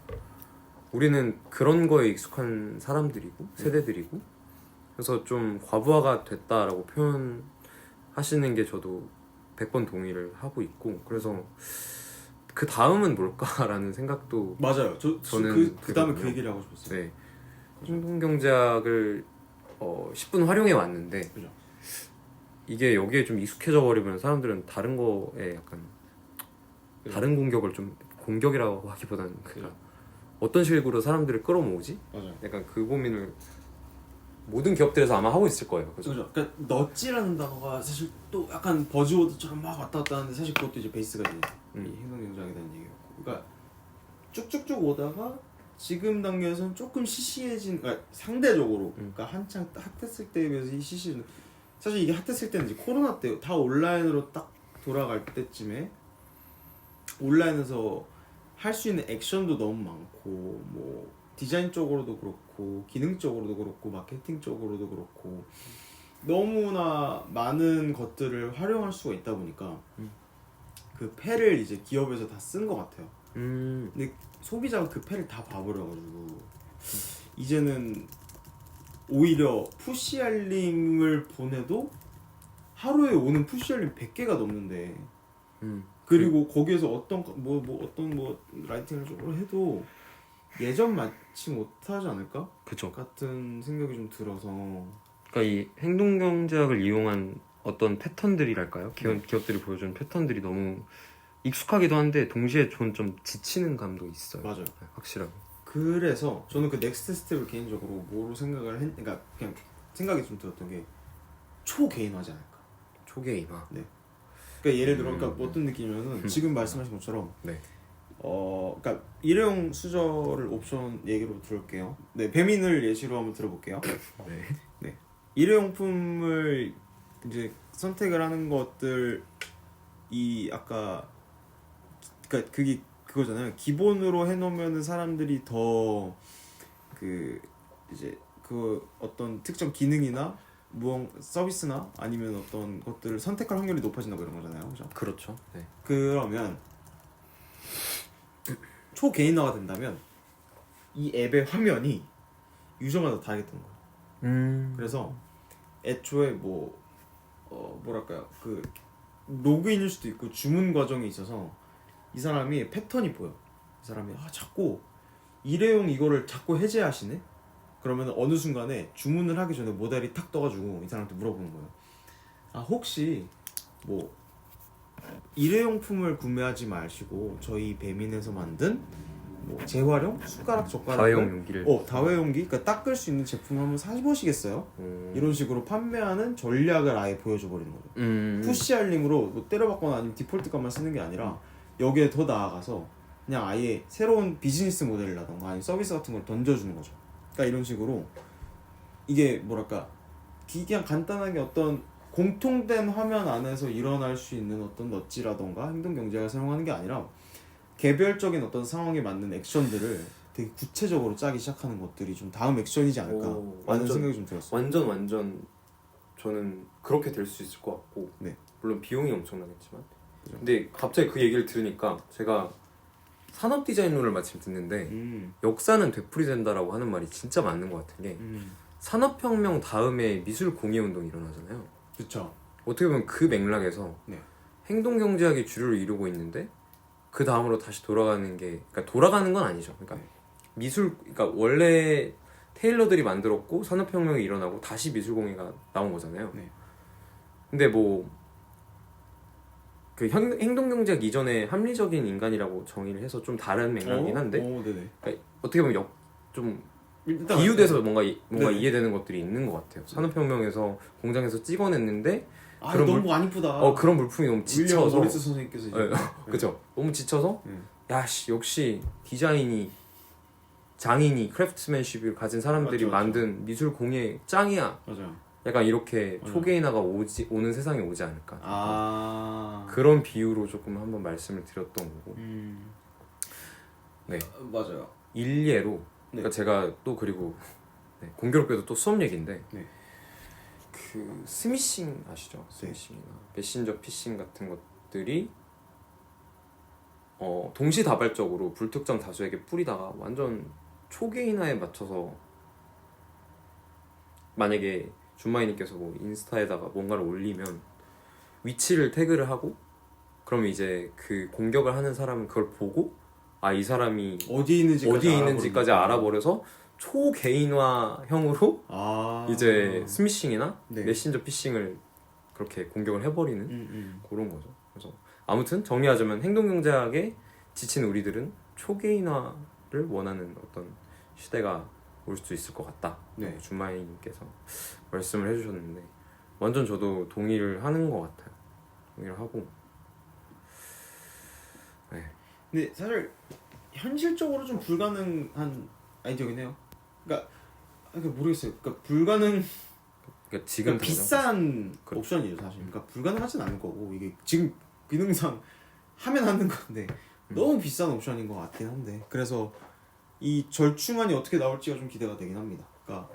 [SPEAKER 2] 우리는 그런 거에 익숙한 사람들이고 세대들이고 그래서 좀 과부하가 됐다라고 표현하시는 게 저도 100번 동의를 하고 있고 그래서 그 다음은 뭘까라는 생각도
[SPEAKER 1] 맞아요. 저는 그 다음에 그 얘기를 하고 싶었어요.
[SPEAKER 2] 네. 행동경제학을 10분 활용해 왔는데
[SPEAKER 1] 그죠?
[SPEAKER 2] 이게 여기에 좀 익숙해져 버리면 사람들은 다른 거에 약간
[SPEAKER 1] 그죠?
[SPEAKER 2] 다른 공격을 좀 공격이라고 하기보다는 그러니까 어떤 식으로 사람들을 끌어모으지?
[SPEAKER 1] 맞아요.
[SPEAKER 2] 약간 그 고민을 모든 기업들에서 아마 하고 있을 거예요.
[SPEAKER 1] 그죠? 그러니까 넛지라는 단어가 사실 또 약간 버즈워드처럼 막 왔다 갔다 하는데 사실 그것도 이제 베이스가 이제 이 행동경제학에 대한 얘기였고, 그러니까 쭉쭉쭉 오다가 지금 단계에서는 조금 시시해진, 그러니까 상대적으로, 그러니까 한창 핫했을 때에 비해서 이 시시해진. 사실 이게 핫했을 때는 이제 코로나 때 다 온라인으로 딱 돌아갈 때쯤에 온라인에서 할 수 있는 액션도 너무 많고 뭐 디자인 쪽으로도 그렇고 기능 쪽으로도 그렇고 마케팅 쪽으로도 그렇고 너무나 많은 것들을 활용할 수가 있다 보니까 그 패를 이제 기업에서 다 쓴 것 같아요. 근데 소비자가 그 패를 다 봐버려가지고 이제는 오히려 푸시 알림을 보내도 하루에 오는 푸시 알림 100개가 넘는데 그리고 거기에서 어떤 라이팅을 좀 해도 예전 맞지 못하지 않을까?
[SPEAKER 2] 그쵸.
[SPEAKER 1] 같은 생각이 좀 들어서.
[SPEAKER 2] 그러니까 이 행동경제학을 이용한 어떤 패턴들이랄까요? 기업들이 보여주는 패턴들이 너무 익숙하기도 한데 동시에 좀 지치는 감도 있어요.
[SPEAKER 1] 맞아요.
[SPEAKER 2] 네, 확실하게.
[SPEAKER 1] 그래서 저는 그 넥스트 스텝을 개인적으로 뭐로 생각을 그러니까 그냥 생각이 좀 들었던 게 초개인화지 않을까.
[SPEAKER 2] 초개인화.
[SPEAKER 1] 네. 그러니까 예를 들어 그러니까 어떤 느낌이냐면 지금 말씀하신 것처럼
[SPEAKER 2] 네.
[SPEAKER 1] 그러니까 일회용 수저를 옵션 얘기로 들을게요. 네, 배민을 예시로 한번 들어볼게요.
[SPEAKER 2] 네.
[SPEAKER 1] 네. 일회용품을 이제 선택을 하는 것들 이 아까 그러니까 그게 그거잖아요. 기본으로 해놓으면은 사람들이 더 그 이제 그 어떤 특정 기능이나 서비스나 아니면 어떤 것들을 선택할 확률이 높아진다고 이런 거잖아요. 그죠?
[SPEAKER 2] 그렇죠. 네.
[SPEAKER 1] 그러면 초개인화가 된다면 이 앱의 화면이 유저마다 다르겠다는 거예요. 그래서 애초에 뭐랄까요, 그 로그인일 수도 있고 주문 과정에 있어서 이 사람이 패턴이 보여. 이 사람이 자꾸 일회용 이거를 자꾸 해제하시네? 그러면 어느 순간에 주문을 하기 전에 모델이 탁 떠가지고 이 사람한테 물어보는 거예요. 혹시 뭐 일회용품을 구매하지 마시고 저희 배민에서 만든 뭐 재활용 숟가락 젓가락
[SPEAKER 2] 다회용 용기를
[SPEAKER 1] 다회용기 그러니까 닦을 수 있는 제품을 한번 사보시겠어요? 이런 식으로 판매하는 전략을 아예 보여줘 버리는 거죠. 푸시 알림으로 뭐 때려박거나 아니면 디폴트 값만 쓰는 게 아니라 여기에 더 나아가서 그냥 아예 새로운 비즈니스 모델이라던가 아니면 서비스 같은 걸 던져주는 거죠. 그러니까 이런 식으로 이게 뭐랄까 그냥 간단하게 어떤 공통된 화면 안에서 일어날 수 있는 어떤 넛지라던가 행동 경제학을 사용하는 게 아니라 개별적인 어떤 상황에 맞는 액션들을 되게 구체적으로 짜기 시작하는 것들이 좀 다음 액션이지 않을까
[SPEAKER 2] 오,
[SPEAKER 1] 라는
[SPEAKER 2] 완전-
[SPEAKER 1] 생각이 좀 들었어요.
[SPEAKER 2] 완전 저는 그렇게 될 수 있을 것 같고
[SPEAKER 1] 네.
[SPEAKER 2] 물론 비용이 엄청나겠지만
[SPEAKER 1] 그죠.
[SPEAKER 2] 근데 갑자기 그 얘기를 들으니까 제가 산업 디자인론을 마침 듣는데 역사는 되풀이된다라고 하는 말이 진짜 맞는 것 같은 게 산업혁명 다음에 미술 공예 운동이 일어나잖아요.
[SPEAKER 1] 그렇죠.
[SPEAKER 2] 어떻게 보면 그 맥락에서
[SPEAKER 1] 네.
[SPEAKER 2] 행동경제학이 주류를 이루고 있는데 그 다음으로 다시 돌아가는 게 그러니까 돌아가는 건 아니죠. 그러니까
[SPEAKER 1] 네.
[SPEAKER 2] 미술 그러니까 원래 테일러들이 만들었고 산업혁명이 일어나고 다시 미술공예가 나온 거잖아요.
[SPEAKER 1] 네.
[SPEAKER 2] 근데 뭐 그 행동경제학 이전에 합리적인 인간이라고 정의를 해서 좀 다른 맥락이긴 한데
[SPEAKER 1] 네네.
[SPEAKER 2] 그러니까 어떻게 보면 좀
[SPEAKER 1] 일단
[SPEAKER 2] 비유돼서 뭔가
[SPEAKER 1] 네.
[SPEAKER 2] 이해되는 것들이 있는 것 같아요. 산업혁명에서 공장에서 찍어냈는데
[SPEAKER 1] 그런
[SPEAKER 2] 그런
[SPEAKER 1] 너무 안 이쁘다.
[SPEAKER 2] 그런 물품이 너무
[SPEAKER 1] 윌리엄
[SPEAKER 2] 지쳐서
[SPEAKER 1] 모리스 선생님께서 이제
[SPEAKER 2] 네. 그죠? 너무 지쳐서
[SPEAKER 1] 네.
[SPEAKER 2] 야씨 역시 디자인이 장인이 크래프트맨십을 가진 사람들이
[SPEAKER 1] 맞죠, 맞죠.
[SPEAKER 2] 만든 미술 공예 짱이야.
[SPEAKER 1] 맞아요.
[SPEAKER 2] 약간 이렇게
[SPEAKER 1] 맞아요.
[SPEAKER 2] 초계인화가 오는 세상에 오지 않을까. 그런 비유로 조금 한번 말씀을 드렸던 거고. 네.
[SPEAKER 1] 맞아요.
[SPEAKER 2] 일례로
[SPEAKER 1] 네.
[SPEAKER 2] 그러니까 제가 또 그리고 네, 공교롭게도 또 수업 얘기인데
[SPEAKER 1] 네.
[SPEAKER 2] 그 스미싱 아시죠? 스미싱이나 메신저 피싱 같은 것들이 동시다발적으로 불특정 다수에게 뿌리다가 완전 초계인화에 맞춰서 만약에 준마이님께서 뭐 인스타에다가 뭔가를 올리면 위치를 태그를 하고 그러면 이제 그 공격을 하는 사람은 그걸 보고 이 사람이
[SPEAKER 1] 어디에
[SPEAKER 2] 있는지까지 알아버려서 초개인화형으로 이제 스미싱이나
[SPEAKER 1] 네.
[SPEAKER 2] 메신저 피싱을 그렇게 공격을 해버리는 그런 거죠. 그래서 아무튼 정리하자면 행동경제학에 지친 우리들은 초개인화를 원하는 어떤 시대가 올 수 있을 것 같다.
[SPEAKER 1] 네.
[SPEAKER 2] 준마이님께서 말씀을 해주셨는데 완전 저도 동의를 하는 것 같아요. 동의를 하고. 네.
[SPEAKER 1] 근데 사실 현실적으로 좀 불가능한 아이디어긴 해요. 그러니까 모르겠어요. 그러니까 불가능.
[SPEAKER 2] 그러니까 지금
[SPEAKER 1] 비싼
[SPEAKER 2] 그렇죠.
[SPEAKER 1] 옵션이죠 사실. 그러니까 불가능하진 않을 거고 이게 지금 기능상 하면 하는 건데 너무 비싼 옵션인 것 같긴 한데 그래서 이 절충안이 어떻게 나올지가 좀 기대가 되긴 합니다. 그러니까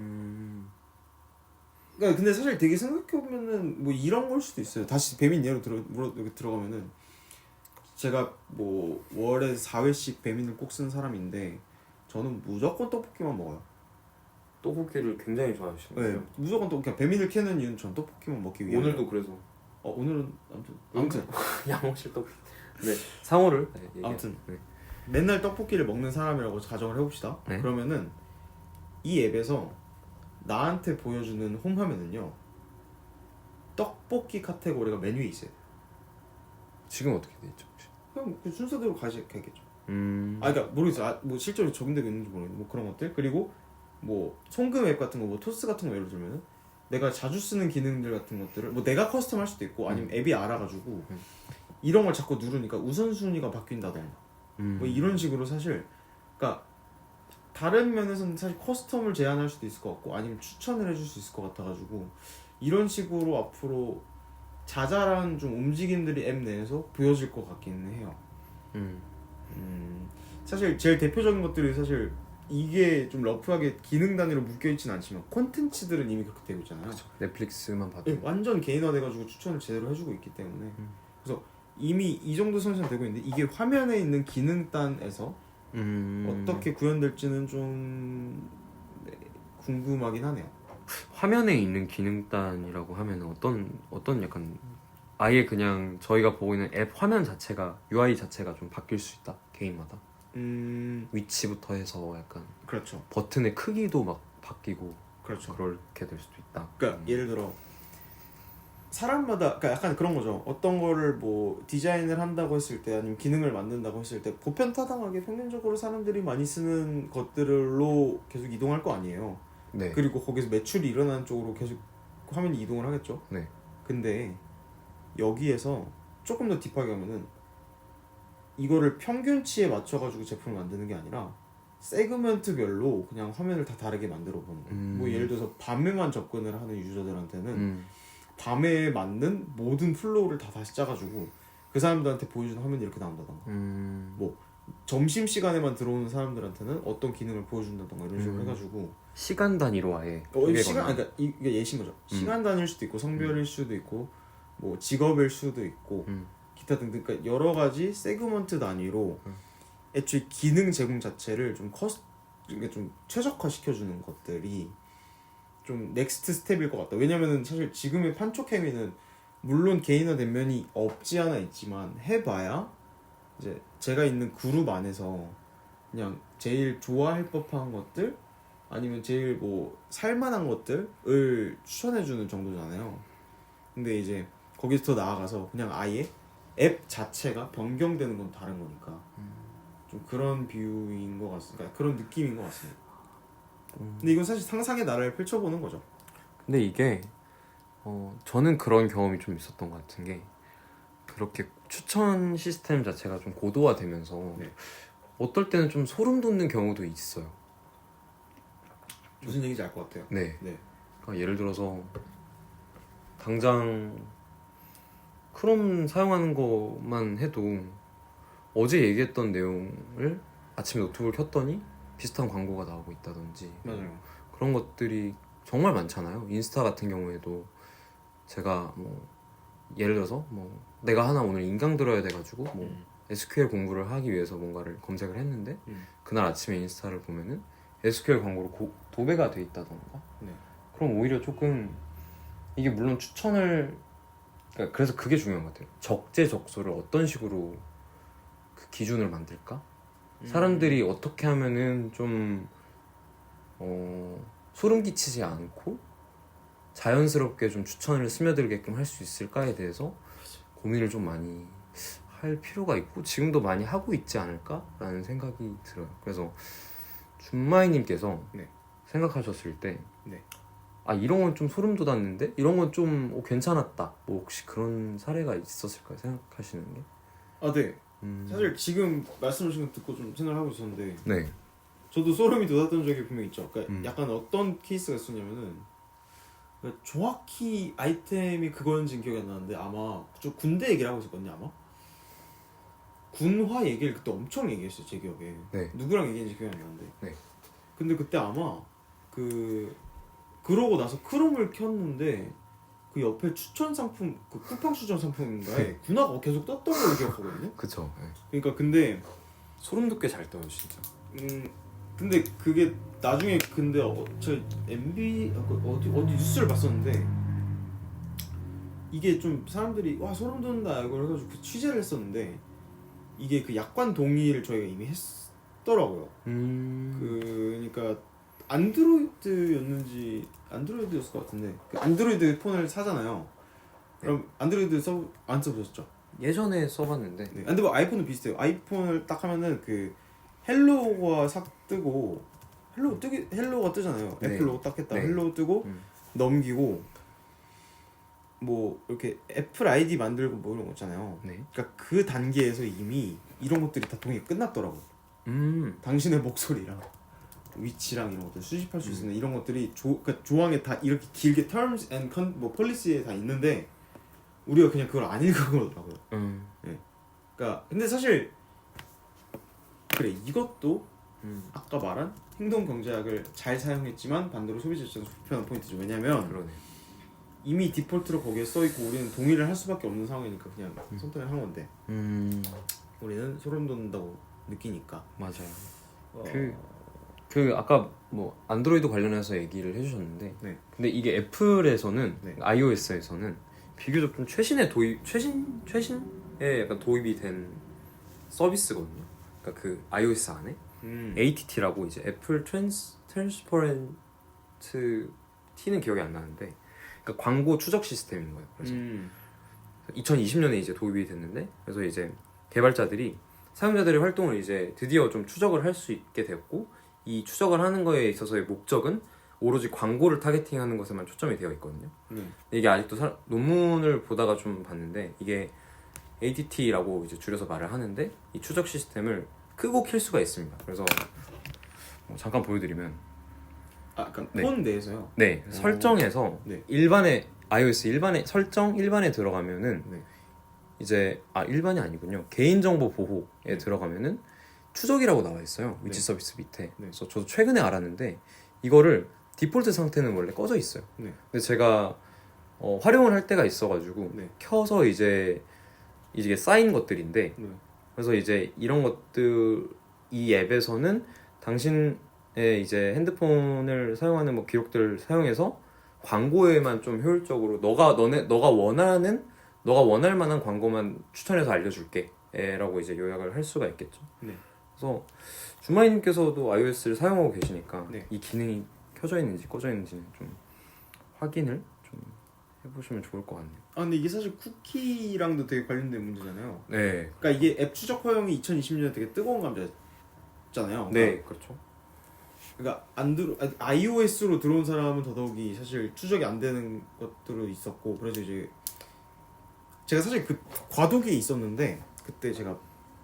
[SPEAKER 1] 근데 사실 되게 생각해보면은 뭐 이런 걸 수도 있어요. 다시 배민 예로 들어가면은 제가 뭐 월에 4회씩 배민을 꼭 쓰는 사람인데 저는 무조건 떡볶이만 먹어요.
[SPEAKER 2] 떡볶이를 굉장히 좋아하시네요.
[SPEAKER 1] 네, 무조건 그냥 배민을 캐는 이유는 전 떡볶이만 먹기 위해.
[SPEAKER 2] 오늘도 그래서
[SPEAKER 1] 오늘은 아무튼
[SPEAKER 2] 양호실 떡볶이. 네, 상호를
[SPEAKER 1] 아무튼
[SPEAKER 2] 네.
[SPEAKER 1] 맨날 떡볶이를 먹는 사람이라고 가정을 해봅시다.
[SPEAKER 2] 네.
[SPEAKER 1] 그러면은 이 앱에서 나한테 보여주는 홈 화면은요 떡볶이 카테고리가 메뉴에 있어요.
[SPEAKER 2] 지금 어떻게 돼 있죠? 혹시?
[SPEAKER 1] 그냥 그 순서대로 가겠죠.
[SPEAKER 2] 음.
[SPEAKER 1] 그러니까 모르겠어요. 뭐 실제로 적용되고 있는지 모르겠는데 뭐 그런 것들. 그리고 뭐 송금 앱 같은 거, 뭐 토스 같은 거 예를 들면은 내가 자주 쓰는 기능들 같은 것들을 뭐 내가 커스텀할 수도 있고 아니면 앱이 알아가지고 이런 걸 자꾸 누르니까 우선순위가 바뀐다던가 뭐 이런 식으로 사실 그러니까 다른 면에서는 사실 커스텀을 제한할 수도 있을 것 같고 아니면 추천을 해줄 수 있을 것 같아가지고 이런 식으로 앞으로 자잘한 좀 움직임들이 앱 내에서 보여질 것 같기는 해요. 사실 제일 대표적인 것들이 사실 이게 좀 러프하게 기능 단위로 묶여있진 않지만 콘텐츠들은 이미 그렇게 되고 있잖아요.
[SPEAKER 2] 그쵸. 넷플릭스만 봐도
[SPEAKER 1] 네, 완전 개인화돼가지고 추천을 제대로 해주고 있기 때문에 그래서 이미 이 정도 선에서는 되고 있는데 이게 화면에 있는 기능단에서 어떻게 구현될지는 좀 궁금하긴 하네요.
[SPEAKER 2] 화면에 있는 기능단이라고 하면 어떤 약간 아예 그냥 저희가 보고 있는 앱 화면 자체가 UI 자체가 좀 바뀔 수 있다 개인마다 위치부터 해서 약간
[SPEAKER 1] 그렇죠.
[SPEAKER 2] 버튼의 크기도 막 바뀌고
[SPEAKER 1] 그렇죠.
[SPEAKER 2] 그렇게 될 수도 있다.
[SPEAKER 1] 그러니까 예를 들어 사람마다 그러니까 약간 그런 거죠. 어떤 거를 뭐 디자인을 한다고 했을 때 아니면 기능을 만든다고 했을 때 보편타당하게 평균적으로 사람들이 많이 쓰는 것들로 계속 이동할 거 아니에요.
[SPEAKER 2] 네.
[SPEAKER 1] 그리고 거기서 매출이 일어나는 쪽으로 계속 화면이 이동을 하겠죠.
[SPEAKER 2] 네.
[SPEAKER 1] 근데 여기에서 조금 더 딥하게 가면은 이거를 평균치에 맞춰가지고 제품을 만드는 게 아니라 세그먼트별로 그냥 화면을 다 다르게 만들어 보는 거예요. 뭐 예를 들어서 밤에만 접근을 하는 유저들한테는 밤에 맞는 모든 플로우를 다 다시 짜가지고 그 사람들한테 보여주는 화면이 이렇게 나온다던가 뭐 점심시간에만 들어오는 사람들한테는 어떤 기능을 보여준다던가 이런 식으로 해가지고
[SPEAKER 2] 시간 단위로 아예
[SPEAKER 1] 시간 그러니까 이게 예시인 거죠. 시간 단위일 수도 있고 성별일 수도 있고 뭐 직업일 수도 있고 기타 등등 그러니까 여러 가지 세그먼트 단위로 애초에 기능 제공 자체를 좀 그러니까 좀 최적화 시켜주는 것들이 좀 넥스트 스텝일 것 같다. 왜냐면은 사실 지금의 판촉행위는 물론 개인화된 면이 없지 않아 있지만 해봐야 이제 제가 있는 그룹 안에서 그냥 제일 좋아할 법한 것들 아니면 제일 뭐 살만한 것들을 추천해주는 정도잖아요. 근데 이제 거기서 더 나아가서 그냥 아예 앱 자체가 변경되는 건 다른 거니까 좀 그런 비유인 것 같습니다. 그러니까 그런 느낌인 것 같습니다. 근데 이건 사실 상상의 나라를 펼쳐보는 거죠.
[SPEAKER 2] 근데 이게 저는 그런 경험이 좀 있었던 것 같은 게 그렇게 추천 시스템 자체가 좀 고도화되면서
[SPEAKER 1] 네.
[SPEAKER 2] 어떨 때는 좀 소름 돋는 경우도 있어요.
[SPEAKER 1] 무슨 얘기인지 알 것 같아요.
[SPEAKER 2] 네.
[SPEAKER 1] 네.
[SPEAKER 2] 그러니까 예를 들어서 당장 크롬 사용하는 것만 해도 어제 얘기했던 내용을 아침에 노트북을 켰더니 비슷한 광고가 나오고 있다든지
[SPEAKER 1] 맞아요.
[SPEAKER 2] 그런 것들이 정말 많잖아요. 인스타 같은 경우에도 제가 뭐 예를 들어서 뭐 내가 하나 오늘 인강 들어야 돼가지고 뭐 SQL 공부를 하기 위해서 뭔가를 검색을 했는데 그날 아침에 인스타를 보면은 SQL 광고로 도배가 돼 있다던가
[SPEAKER 1] 네.
[SPEAKER 2] 그럼 오히려 조금 이게 물론 추천을 그러니까 그래서 그게 중요한 것 같아요. 적재적소를 어떤 식으로 그 기준을 만들까? 사람들이 어떻게 하면은 좀 소름 끼치지 않고 자연스럽게 좀 추천을 스며들게끔 할 수 있을까에 대해서 고민을 좀 많이 할 필요가 있고 지금도 많이 하고 있지 않을까라는 생각이 들어요. 그래서 준마이님께서
[SPEAKER 1] 네.
[SPEAKER 2] 생각하셨을 때
[SPEAKER 1] 네.
[SPEAKER 2] 아 이런 건 좀 소름 돋았는데 이런 건 좀 괜찮았다. 뭐 혹시 그런 사례가 있었을까요? 생각하시는 게?
[SPEAKER 1] 아, 네. 사실 지금 말씀하신 거 듣고 좀 생각을 하고 있었는데
[SPEAKER 2] 네.
[SPEAKER 1] 저도 소름이 돋았던 적이 분명히 있죠. 그러니까
[SPEAKER 2] 음.
[SPEAKER 1] 약간 어떤 케이스가 있었냐면은 그러니까 정확히 아이템이 그거였는지는 기억이 안 나는데 아마 저 군대 얘기를 하고 있었거든요. 아마 군화 얘기를 그때 엄청 얘기했어요. 제 기억에.
[SPEAKER 2] 네.
[SPEAKER 1] 누구랑 얘기했는지 기억이 안 나는데.
[SPEAKER 2] 네.
[SPEAKER 1] 근데 그때 아마 그러고 나서 크롬을 켰는데 그 옆에 추천 상품 그 쿠팡 추천 상품인가에 군화가 계속 떴던 걸로 기억하거든요.
[SPEAKER 2] 그쵸. 네.
[SPEAKER 1] 그러니까 근데
[SPEAKER 2] 소름 돋게 잘 떠요 진짜.
[SPEAKER 1] 근데 그게 나중에 근데 저 MB 어디 뉴스를 봤었는데 이게 좀 사람들이 와 소름 돋는다 이걸 해가지고 그 취재를 했었는데 이게 그 약관 동의를 저희가 이미 했더라고요. 그러니까 안드로이드였을 것 같은데 그 안드로이드 폰을 사잖아요. 그럼 안드로이드 안 써보셨죠?
[SPEAKER 2] 예전에 써봤는데.
[SPEAKER 1] 네. 근데 뭐 아이폰은 비슷해요. 아이폰을 딱 하면은 그 헬로가 싹 뜨고 헬로가 뜨잖아요.
[SPEAKER 2] 네.
[SPEAKER 1] 애플 로고 딱 했다.
[SPEAKER 2] 네.
[SPEAKER 1] 헬로 뜨고 넘기고 뭐 이렇게 애플 아이디 만들고 뭐 이런 거 있잖아요.
[SPEAKER 2] 네.
[SPEAKER 1] 그러니까 그 단계에서 이미 이런 것들이 다 동의가 끝났더라고. 당신의 목소리랑 위치랑 이런 것들 수집할 수 있는 이런 것들이 그러니까 조항에 다 이렇게 길게 terms and 뭐 policy에 다 있는데 우리가 그냥 그걸 안 읽은 거더라고요. 네. 그러니까 근데 사실 그래 이것도 아까 말한 행동 경제학을 잘 사용했지만 반대로 소비자 입장에서 불편한 포인트죠. 왜냐면
[SPEAKER 2] 그러네.
[SPEAKER 1] 이미 디폴트로 거기에 써 있고 우리는 동의를 할 수밖에 없는 상황이니까 그냥 선택을 한 건데 우리는 소름 돋는다고 느끼니까.
[SPEAKER 2] 맞아요. 그 아까 뭐 안드로이드 관련해서 얘기를 해주셨는데
[SPEAKER 1] 네.
[SPEAKER 2] 근데 이게 애플에서는
[SPEAKER 1] 네.
[SPEAKER 2] iOS에서는 비교적 좀 최신에 약간 도입이 된 서비스거든요. 그러니까 그 iOS 안에 ATT라고 이제 애플 트랜스퍼런트 T는 기억이 안 나는데 그러니까 광고 추적 시스템인 거예요. 그래서 2020년에 이제 도입이 됐는데 그래서 이제 개발자들이 사용자들의 활동을 이제 드디어 좀 추적을 할 수 있게 되었고 이 추적을 하는 거에 있어서의 목적은 오로지 광고를 타겟팅하는 것에만 초점이 되어 있거든요. 이게 아직도 논문을 보다가 좀 봤는데 이게 ATT라고 이제 줄여서 말을 하는데 이 추적 시스템을 끄고 킬 수가 있습니다. 그래서 잠깐 보여드리면
[SPEAKER 1] 그러니까
[SPEAKER 2] 네.
[SPEAKER 1] 폰 내에서요.
[SPEAKER 2] 네 설정에서
[SPEAKER 1] 네.
[SPEAKER 2] 일반의 iOS 일반의 설정 일반에 들어가면은
[SPEAKER 1] 네.
[SPEAKER 2] 이제 일반이 아니군요. 개인정보 보호에 들어가면은 추적이라고 나와 있어요. 위치
[SPEAKER 1] 네.
[SPEAKER 2] 서비스 밑에.
[SPEAKER 1] 네.
[SPEAKER 2] 그래서 저도 최근에 알았는데 이거를 디폴트 상태는 원래 꺼져 있어요.
[SPEAKER 1] 네.
[SPEAKER 2] 근데 제가 활용을 할 때가 있어가지고
[SPEAKER 1] 네.
[SPEAKER 2] 켜서 이제 이게 쌓인 것들인데
[SPEAKER 1] 네.
[SPEAKER 2] 그래서 이제 이런 것들 이 앱에서는 당신의 이제 핸드폰을 사용하는 뭐 기록들을 사용해서 광고에만 좀 효율적으로 너가 원할 만한 광고만 추천해서 알려줄게 라고 이제 요약을 할 수가 있겠죠.
[SPEAKER 1] 네.
[SPEAKER 2] 그래서 주마이님께서도 iOS를 사용하고 계시니까
[SPEAKER 1] 네.
[SPEAKER 2] 이 기능이 켜져 있는지 꺼져 있는지는 좀 확인을 좀 해보시면 좋을 것 같네요.
[SPEAKER 1] 근데 이게 사실 쿠키랑도 되게 관련된 문제잖아요.
[SPEAKER 2] 네.
[SPEAKER 1] 그러니까 이게 앱 추적 허용이 2020년에 되게 뜨거운 감자잖아요.
[SPEAKER 2] 네, 그렇죠.
[SPEAKER 1] 그러니까 iOS로 들어온 사람은 더더욱이 사실 추적이 안 되는 것들도 있었고, 그래서 이제 제가 사실 그 과도기에 있었는데 그때 제가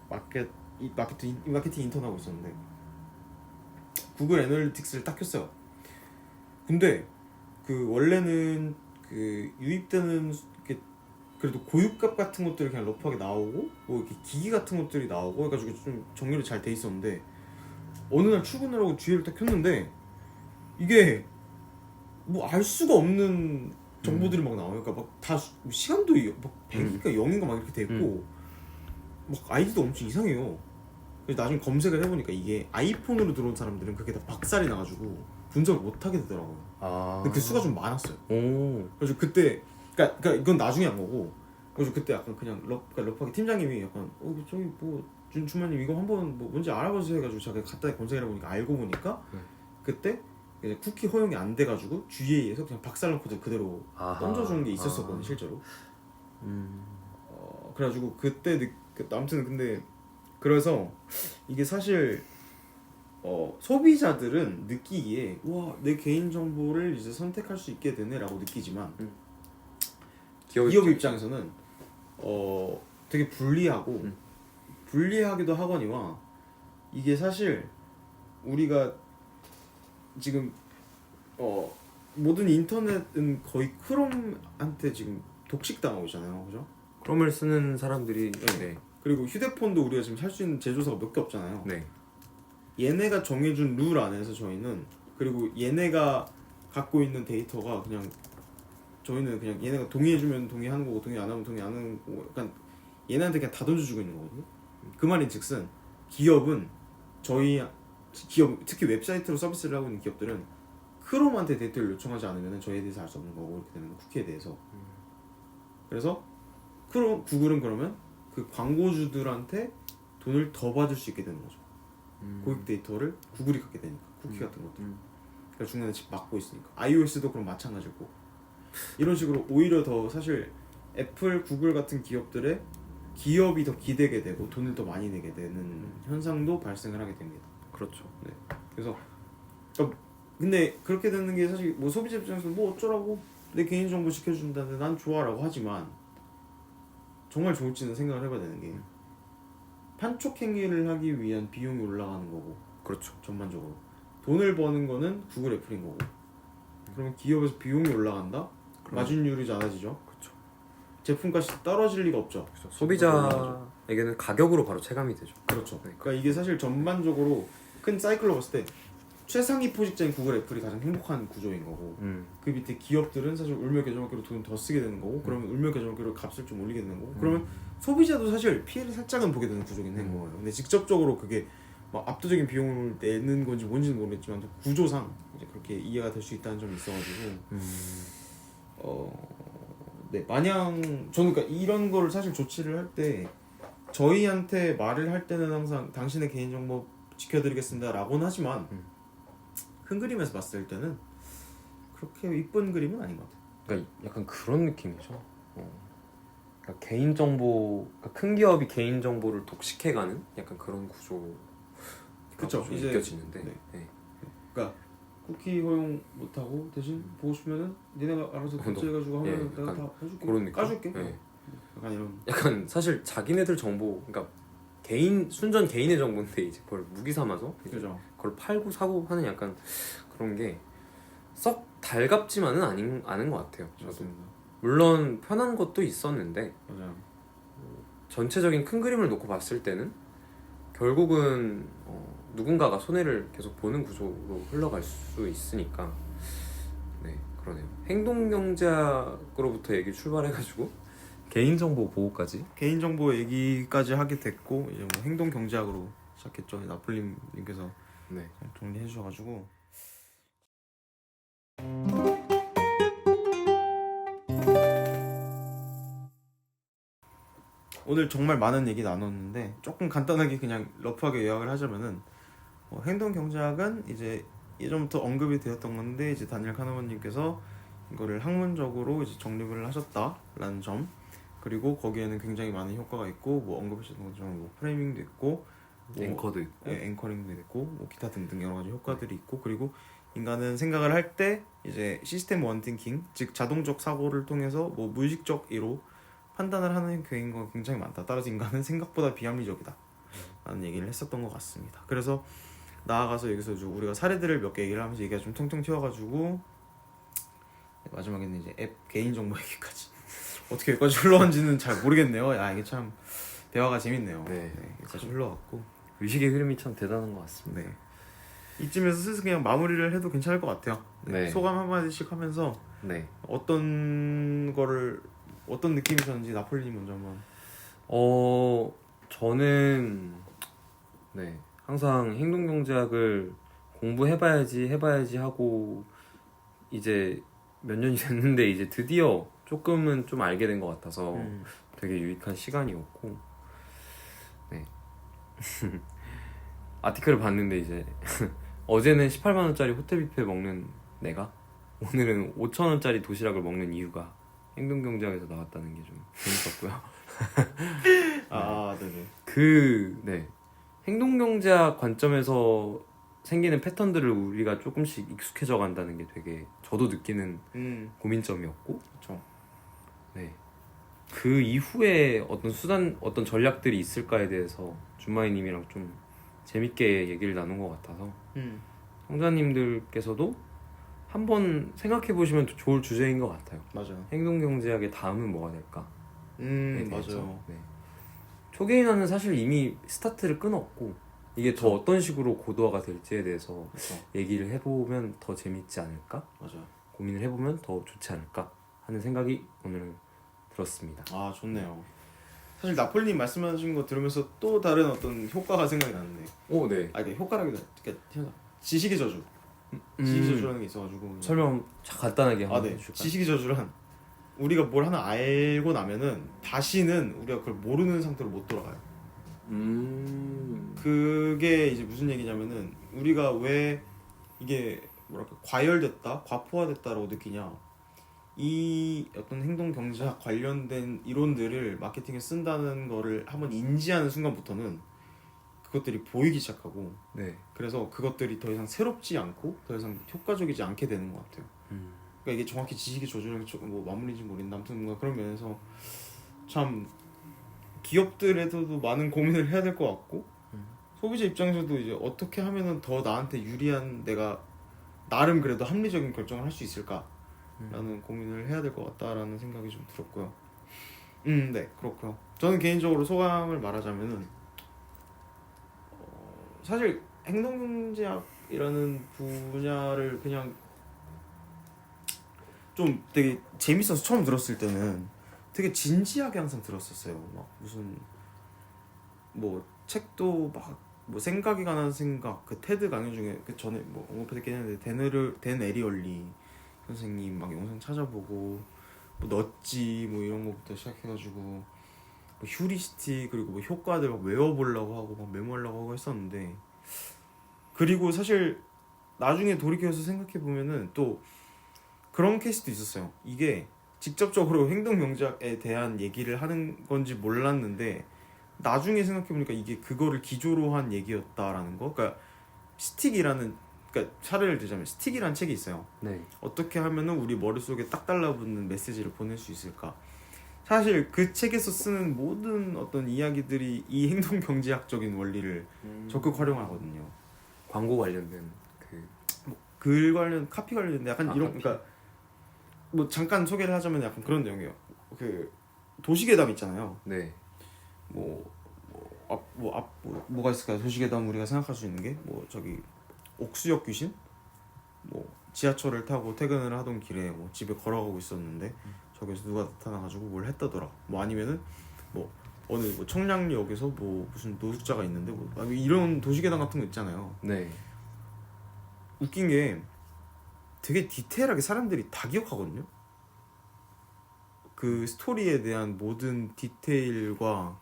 [SPEAKER 1] 마케팅 인턴 하고 있었는데 구글 애널리틱스를 딱 켰어요. 근데 그 원래는 그 유입되는 그래도 고유값 같은 것들이 그냥 러프하게 나오고 뭐 이렇게 기기 같은 것들이 나오고 해가지고 좀 정렬이 잘 돼 있었는데 어느 날 출근을 하고 GL을 딱 켰는데 이게 뭐 알 수가 없는 정보들이 막 나와요. 그러니까 막 다 시간도 막 100인가 0인가 막 이렇게 돼 있고 막 아이디도 엄청 이상해요. 그래서 나중에 검색을 해보니까 이게 아이폰으로 들어온 사람들은 그게 다 박살이 나가지고 분석을 못 하게 되더라고요. 근데 그 수가 좀 많았어요. 그래서 그때 그러니까 이건 나중에 한 거고, 그래서 그때 약간 그냥 러프하게 팀장님이 약간 저기 뭐 준마님 이거 한번 뭐 뭔지 알아보세요 해가지고 제가 간단히 검색해 보니까 알고 보니까 그때 이제 쿠키 허용이 안 돼가지고 GA에서 그냥 박살난 코드 그대로 던져주는 게 있었거든요 실제로. 그래가지고 그때 아무튼 근데 그래서 이게 사실 소비자들은 느끼기에 와 내 개인 정보를 이제 선택할 수 있게 되네라고 느끼지만 기업 입장에서는 되게 불리하기도 하거니와 이게 사실 우리가 지금 모든 인터넷은 거의 크롬한테 지금 독식당하고 있잖아요, 그죠?
[SPEAKER 2] 크롬을 쓰는 사람들이
[SPEAKER 1] 네. 그리고 휴대폰도 우리가 지금 살 수 있는 제조사가 몇 개 없잖아요.
[SPEAKER 2] 네.
[SPEAKER 1] 얘네가 정해준 룰 안에서 저희는, 그리고 얘네가 갖고 있는 데이터가 그냥 저희는 그냥 얘네가 동의해주면 동의하는 거고 동의 안 하면 동의 안 하는 거고 약간 얘네한테 그냥 다 던져주고 있는 거거든요. 그 말인즉슨 기업은 기업 특히 웹사이트로 서비스를 하고 있는 기업들은 크롬한테 데이터를 요청하지 않으면 저희에 대해서 알 수 없는 거고 이렇게 되는 거, 쿠키에 대해서. 그래서 구글은 그러면 그 광고주들한테 돈을 더 받을 수 있게 되는 거죠. 고객 데이터를 구글이 갖게 되니까 쿠키 같은 것들. 그래서 중간에 막고 있으니까. iOS도 그럼 마찬가지고. 이런 식으로 오히려 더 사실 애플, 구글 같은 기업들의 기업이 더 기대게 되고 돈을 더 많이 내게 되는 현상도 발생을 하게 됩니다.
[SPEAKER 2] 그렇죠.
[SPEAKER 1] 네. 그래서 근데 그렇게 되는 게 사실 뭐 소비자 입장에서 뭐 어쩌라고 내 개인 정보 지켜준다는데 난 좋아라고 하지만 정말 좋을지는 생각을 해봐야 되는 게 판촉 행위를 하기 위한 비용이 올라가는 거고.
[SPEAKER 2] 그렇죠.
[SPEAKER 1] 전반적으로 돈을 버는 거는 구글, 애플인 거고. 그러면 기업에서 비용이 올라간다? 마진율이 낮아지죠.
[SPEAKER 2] 그렇죠.
[SPEAKER 1] 제품값이 떨어질 리가 없죠.
[SPEAKER 2] 그렇죠. 소비자에게는 가격으로 바로 체감이 되죠.
[SPEAKER 1] 그렇죠.
[SPEAKER 2] 네.
[SPEAKER 1] 그러니까 이게 사실 전반적으로 큰 사이클로 봤을 때 최상위 포직자인 구글, 애플이 가장 행복한 구조인 거고 그 밑에 기업들은 사실 울며 계정하기로 돈 더 쓰게 되는 거고 그러면 울며 계정하기로 값을 좀 올리게 되는 거고 그러면 소비자도 사실 피해를 살짝은 보게 되는 구조긴 한 거예요. 근데 직접적으로 그게 막 압도적인 비용을 내는 건지 뭔지는 모르겠지만 구조상 이제 그렇게 이해가 될 수 있다는 점이 있어가지고 네, 마냥 저는 그러니까 이런 거를 사실 조치를 할 때 저희한테 말을 할 때는 항상 당신의 개인정보 지켜드리겠습니다 라고는 하지만 큰 그림에서 봤을 때는 그렇게 이쁜 그림은 아닌 것 같아요.
[SPEAKER 2] 그러니까 약간 그런 느낌이죠. 그러니까 개인 정보, 그러니까 큰 기업이 개인 정보를 독식해가는 약간 그런 구조.
[SPEAKER 1] 그쵸,
[SPEAKER 2] 좀
[SPEAKER 1] 이제
[SPEAKER 2] 느껴지는데.
[SPEAKER 1] 네.
[SPEAKER 2] 네.
[SPEAKER 1] 그러니까 쿠키 허용 못하고 대신 보고 싶으면은 니네가 알아서 결제해가지고
[SPEAKER 2] 예,
[SPEAKER 1] 하면 내가
[SPEAKER 2] 약간
[SPEAKER 1] 다 해줄게.
[SPEAKER 2] 그런 느낌?
[SPEAKER 1] 까줄게.
[SPEAKER 2] 네.
[SPEAKER 1] 약간 이런.
[SPEAKER 2] 약간 사실 자기네들 정보, 그러니까 개인 순전 개인의 정보인데 이제 그걸 무기 삼아서 이제
[SPEAKER 1] 그죠.
[SPEAKER 2] 그걸 팔고 사고 하는 약간 그런 게 썩 달갑지만은 않은 것 같아요. 저도
[SPEAKER 1] 맞습니다.
[SPEAKER 2] 물론 편한 것도 있었는데
[SPEAKER 1] 맞아요.
[SPEAKER 2] 전체적인 큰 그림을 놓고 봤을 때는 결국은 누군가가 손해를 계속 보는 구조로 흘러갈 수 있으니까 네 그러네요. 행동경제학으로부터 얘기 출발해가지고 개인정보 보호까지
[SPEAKER 1] 개인정보 얘기까지 하게 됐고 이제 뭐 행동 경제학으로 시작했죠. 나폴님께서
[SPEAKER 2] 네
[SPEAKER 1] 정리해 주셔가지고 오늘 정말 많은 얘기 나눴는데 조금 간단하게 그냥 러프하게 요약을 하자면은 행동 경제학은 이제 예전부터 언급이 되었던 건데 이제 다니엘 카너만님께서 이거를 학문적으로 이제 정립을 하셨다라는 점, 그리고 거기에는 굉장히 많은 효과가 있고 뭐 언급하셨던 것처럼 뭐 프레이밍도 있고 뭐
[SPEAKER 2] 앵커도 있고
[SPEAKER 1] 앵커링도 있고 뭐 기타 등등 여러 가지 효과들이 있고, 그리고 인간은 생각을 할 때 이제 시스템 원 띵킹, 즉 자동적 사고를 통해서 뭐 무의식적 이로 판단을 하는 경우가 굉장히 많다. 따라서 인간은 생각보다 비합리적이다 라는 얘기를 했었던 것 같습니다. 그래서 나아가서 여기서 우리가 사례들을 몇 개 얘기를 하면서 얘기가 좀 텅텅 튀어가지고 마지막에는 이제 앱 개인정보 얘기까지 어떻게 여기까지 흘러간지는 잘 모르겠네요. 야, 이게 참 대화가 재밌네요.
[SPEAKER 2] 네.
[SPEAKER 1] 여기까지 흘러갔고
[SPEAKER 2] 의식의 흐름이 참 대단한 것 같습니다.
[SPEAKER 1] 네. 이쯤에서 슬슬 그냥 마무리를 해도 괜찮을 것 같아요.
[SPEAKER 2] 네.
[SPEAKER 1] 소감 한마디씩 하면서
[SPEAKER 2] 네.
[SPEAKER 1] 어떤 느낌이셨는지 나폴리님 먼저 한번.
[SPEAKER 2] 저는 네 항상 행동경제학을 공부해봐야지 하고 이제 몇 년이 됐는데 이제 드디어 조금은 좀 알게 된 것 같아서 되게 유익한 시간이었고 네 아티클을 봤는데 이제 어제는 18만 원짜리 호텔 뷔페 먹는 내가 오늘은 5천 원짜리 도시락을 먹는 이유가 행동경제학에서 나왔다는 게 좀 재밌었고요.
[SPEAKER 1] 아, 네네.
[SPEAKER 2] 네 행동경제학 관점에서 생기는 패턴들을 우리가 조금씩 익숙해져 간다는 게 되게 저도 느끼는 고민점이었고,
[SPEAKER 1] 그렇죠.
[SPEAKER 2] 네. 그 이후에 어떤 수단, 어떤 전략들이 있을까에 대해서 준마이님이랑 좀 재밌게 얘기를 나눈 것 같아서 성자님들께서도 한번 생각해 보시면 좋을 주제인 것 같아요.
[SPEAKER 1] 맞아요.
[SPEAKER 2] 행동경제학의 다음은 뭐가 될까?
[SPEAKER 1] 맞아요.
[SPEAKER 2] 네. 초계인화는 사실 이미 스타트를 끊었고 이게 더 어떤 식으로 고도화가 될지에 대해서
[SPEAKER 1] 그쵸.
[SPEAKER 2] 얘기를 해보면 더 재밌지 않을까?
[SPEAKER 1] 맞아요.
[SPEAKER 2] 고민을 해보면 더 좋지 않을까 하는 생각이 오늘 들었습니다.
[SPEAKER 1] 아, 좋네요. 사실 나폴리님 말씀하신 거 들으면서 또 다른 어떤 효과가 생각이 나는데.
[SPEAKER 2] 오, 네.
[SPEAKER 1] 그러니까 효과라기보다 그러니까 지식의 저주. 지식의 저주라는 게 있어가지고.
[SPEAKER 2] 설명 간단하게 한번
[SPEAKER 1] 네.
[SPEAKER 2] 해줄까요?
[SPEAKER 1] 지식의 저주란 우리가 뭘 하나 알고 나면은 다시는 우리가 그걸 모르는 상태로 못 돌아가요. 그게 이제 무슨 얘기냐면은 우리가 왜 이게 뭐랄까 과열됐다, 과포화됐다라고 느끼냐, 이 어떤 행동 경제학 관련된 이론들을 마케팅에 쓴다는 거를 한번 인지하는 순간부터는 그것들이 보이기 시작하고,
[SPEAKER 2] 네.
[SPEAKER 1] 그래서 그것들이 더 이상 새롭지 않고 더 이상 효과적이지 않게 되는 것 같아요. 그러니까 이게 정확히 지식의 저주랑 뭐 맞물린지 모르겠는데 아무튼 뭔가 그런 면에서 참 기업들에서도 많은 고민을 해야 될 것 같고, 소비자 입장에서도 이제 어떻게 하면은 더 나한테 유리한, 내가 나름 그래도 합리적인 결정을 할 수 있을까라는 고민을 해야 될 것 같다라는 생각이 좀 들었고요. 네, 그렇고요. 저는 개인적으로 소감을 말하자면은 사실 행동경제학이라는 분야를 그냥 좀 되게 재밌어서 처음 들었을 때는 되게 진지하게 항상 들었었어요. 막 무슨 뭐 책도 막 뭐 생각이 가는 생각, 그 테드 강의 중에 그 전에 뭐 언급했긴 했는데 댄 에리얼리 선생님 막 영상 찾아보고 뭐 넛지 뭐 이런 거부터 시작해가지고 뭐 휴리스틱 그리고 뭐 효과들 막 외워보려고 하고 막 메모하려고 하고 했었는데, 그리고 사실 나중에 돌이켜서 생각해 보면은 또 그런 케이스도 있었어요. 이게 직접적으로 행동경제학에 대한 얘기를 하는 건지 몰랐는데 나중에 생각해보니까 이게 그거를 기조로 한 얘기였다라는 거. 그러니까 그러니까 사례를 들자면 스틱이라는 책이 있어요.
[SPEAKER 2] 네.
[SPEAKER 1] 어떻게 하면은 우리 머릿속에 딱 달라붙는 메시지를 보낼 수 있을까. 사실 그 책에서 쓰는 모든 어떤 이야기들이 이 행동 경제학적인 원리를 적극 활용하거든요.
[SPEAKER 2] 광고 관련된 그
[SPEAKER 1] 글 관련 카피 관련인데 약간 이런
[SPEAKER 2] 카피.
[SPEAKER 1] 그러니까 뭐 잠깐 소개를 하자면 약간 그런 내용이에요. 그 도시괴담 있잖아요.
[SPEAKER 2] 네.
[SPEAKER 1] 뭐가 있을까요? 도시괴담 우리가 생각할 수 있는 게 뭐 저기 옥수역 귀신, 뭐 지하철을 타고 퇴근을 하던 길에 뭐 집에 걸어가고 있었는데 저기서 누가 나타나가지고 뭘 했다더라. 뭐 아니면은 뭐 어느 뭐 청량리역에서 뭐 무슨 노숙자가 있는데 뭐 이런 도시괴담 같은 거 있잖아요.
[SPEAKER 2] 네.
[SPEAKER 1] 웃긴 게 되게 디테일하게 사람들이 다 기억하거든요. 그 스토리에 대한 모든 디테일과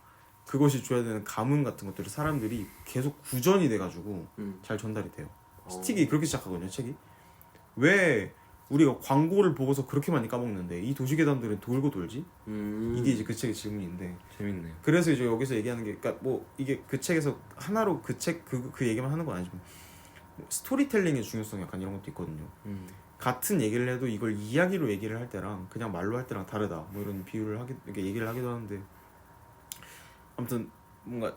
[SPEAKER 1] 그것이 줘야 되는 감흥 같은 것들을 사람들이 계속 구전이 돼가지고 잘 전달이 돼요. 스틱이 그렇게 시작하거든요, 책이. 왜 우리가 광고를 보고서 그렇게 많이 까먹는데 이 도시괴담들은 돌고 돌지? 이게 이제 그 책의 질문인데.
[SPEAKER 2] 재밌네요.
[SPEAKER 1] 그래서 이제 여기서 얘기하는 게, 그러니까 뭐 이게 그 책에서 하나로 그 책 그 얘기만 하는 건 아니지만 뭐 스토리텔링의 중요성 약간 이런 것도 있거든요. 같은 얘기를 해도 이걸 이야기로 얘기를 할 때랑 그냥 말로 할 때랑 다르다. 뭐 이런 비유를 이렇게 얘기를 하기도 하는데 아무튼 뭔가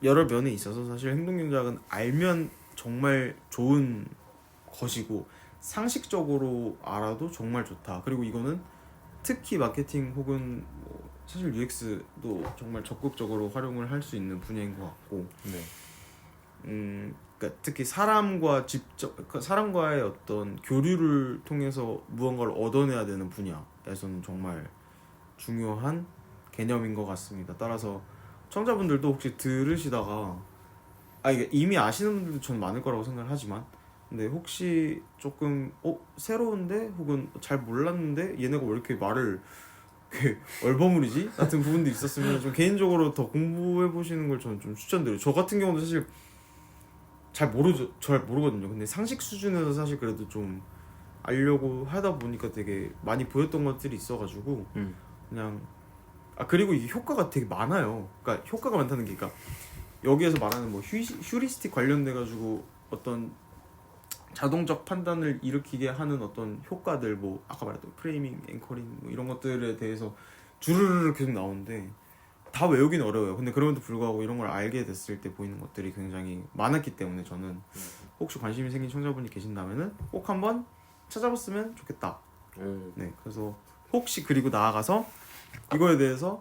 [SPEAKER 1] 여러 면에 있어서 사실 행동경제학은 알면 정말 좋은 것이고 상식적으로 알아도 정말 좋다. 그리고 이거는 특히 마케팅 혹은 뭐 사실 UX도 정말 적극적으로 활용을 할 수 있는 분야인 것 같고,
[SPEAKER 2] 네.
[SPEAKER 1] 그러니까 특히 사람과의 어떤 교류를 통해서 무언가를 얻어내야 되는 분야에서는 정말 중요한 개념인 것 같습니다. 따라서 청자분들도 혹시 들으시다가 이게 이미 아시는 분들도 전 많을 거라고 생각을 하지만 근데 혹시 조금 새로운데 혹은 잘 몰랐는데 얘네가 왜 이렇게 말을 얼버무리지? 같은 부분도 있었으면 좀 개인적으로 더 공부해 보시는 걸 저는 좀 추천드려요. 저 같은 경우도 사실 잘 모르거든요. 근데 상식 수준에서 사실 그래도 좀 알려고 하다 보니까 되게 많이 보였던 것들이 있어가지고 그냥 그리고 이게 효과가 되게 많아요. 그러니까 효과가 많다는 게 그러니까 여기에서 말하는 뭐 휴리스틱 관련돼 가지고 어떤 자동적 판단을 일으키게 하는 어떤 효과들, 뭐 아까 말했던 프레이밍, 앵커링 뭐 이런 것들에 대해서 주르르 계속 나오는데 다 외우긴 어려워요. 근데 그럼에도 불구하고 이런 걸 알게 됐을 때 보이는 것들이 굉장히 많았기 때문에 저는 혹시 관심이 생긴 청자분이 계신다면은 꼭 한번 찾아봤으면 좋겠다. 네, 그래서 혹시 그리고 나아가서 이거에 대해서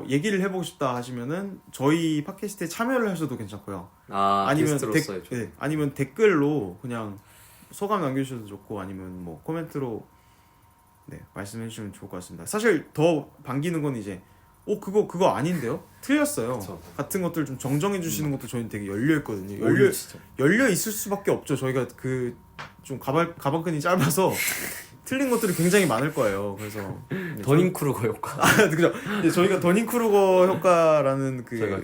[SPEAKER 1] 얘기를 해보고 싶다 하시면은 저희 팟캐스트에 참여를 하셔도 괜찮고요. 아니면 아니면 댓글로 그냥 소감 남겨주셔도 좋고 아니면 뭐 코멘트로 말씀해 주시면 좋을 것 같습니다. 사실 더 반기는 건 이제 그거 아닌데요? 틀렸어요.
[SPEAKER 2] 그쵸.
[SPEAKER 1] 같은 것들 좀 정정해 주시는 것도 저희는 되게 열려 있거든요.
[SPEAKER 2] 진짜.
[SPEAKER 1] 열려 있을 수밖에 없죠. 저희가 좀 가방끈이 짧아서 틀린 것들이 굉장히 많을 거예요. 그래서
[SPEAKER 2] 더닝크루거 효과.
[SPEAKER 1] 그죠. 저희가 더닝크루거 효과라는
[SPEAKER 2] 저희가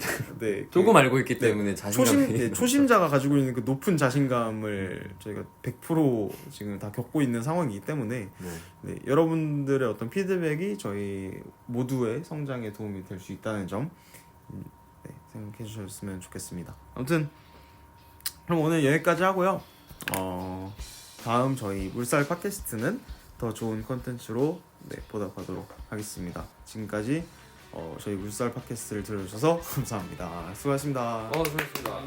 [SPEAKER 2] 조금 알고 있기 때문에 자신감이
[SPEAKER 1] 초심자가 가지고 있는 그 높은 자신감을 저희가 100% 지금 다 겪고 있는 상황이기 때문에 여러분들의 어떤 피드백이 저희 모두의 성장에 도움이 될 수 있다는 점 생각해 주셨으면 좋겠습니다. 아무튼 그럼 오늘 여기까지 하고요. 다음 저희 물살 팟캐스트는 더 좋은 컨텐츠로 보답하도록 하겠습니다. 지금까지 저희 물살 팟캐스트를 들어주셔서 감사합니다. 수고하셨습니다.
[SPEAKER 2] 수고하셨습니다.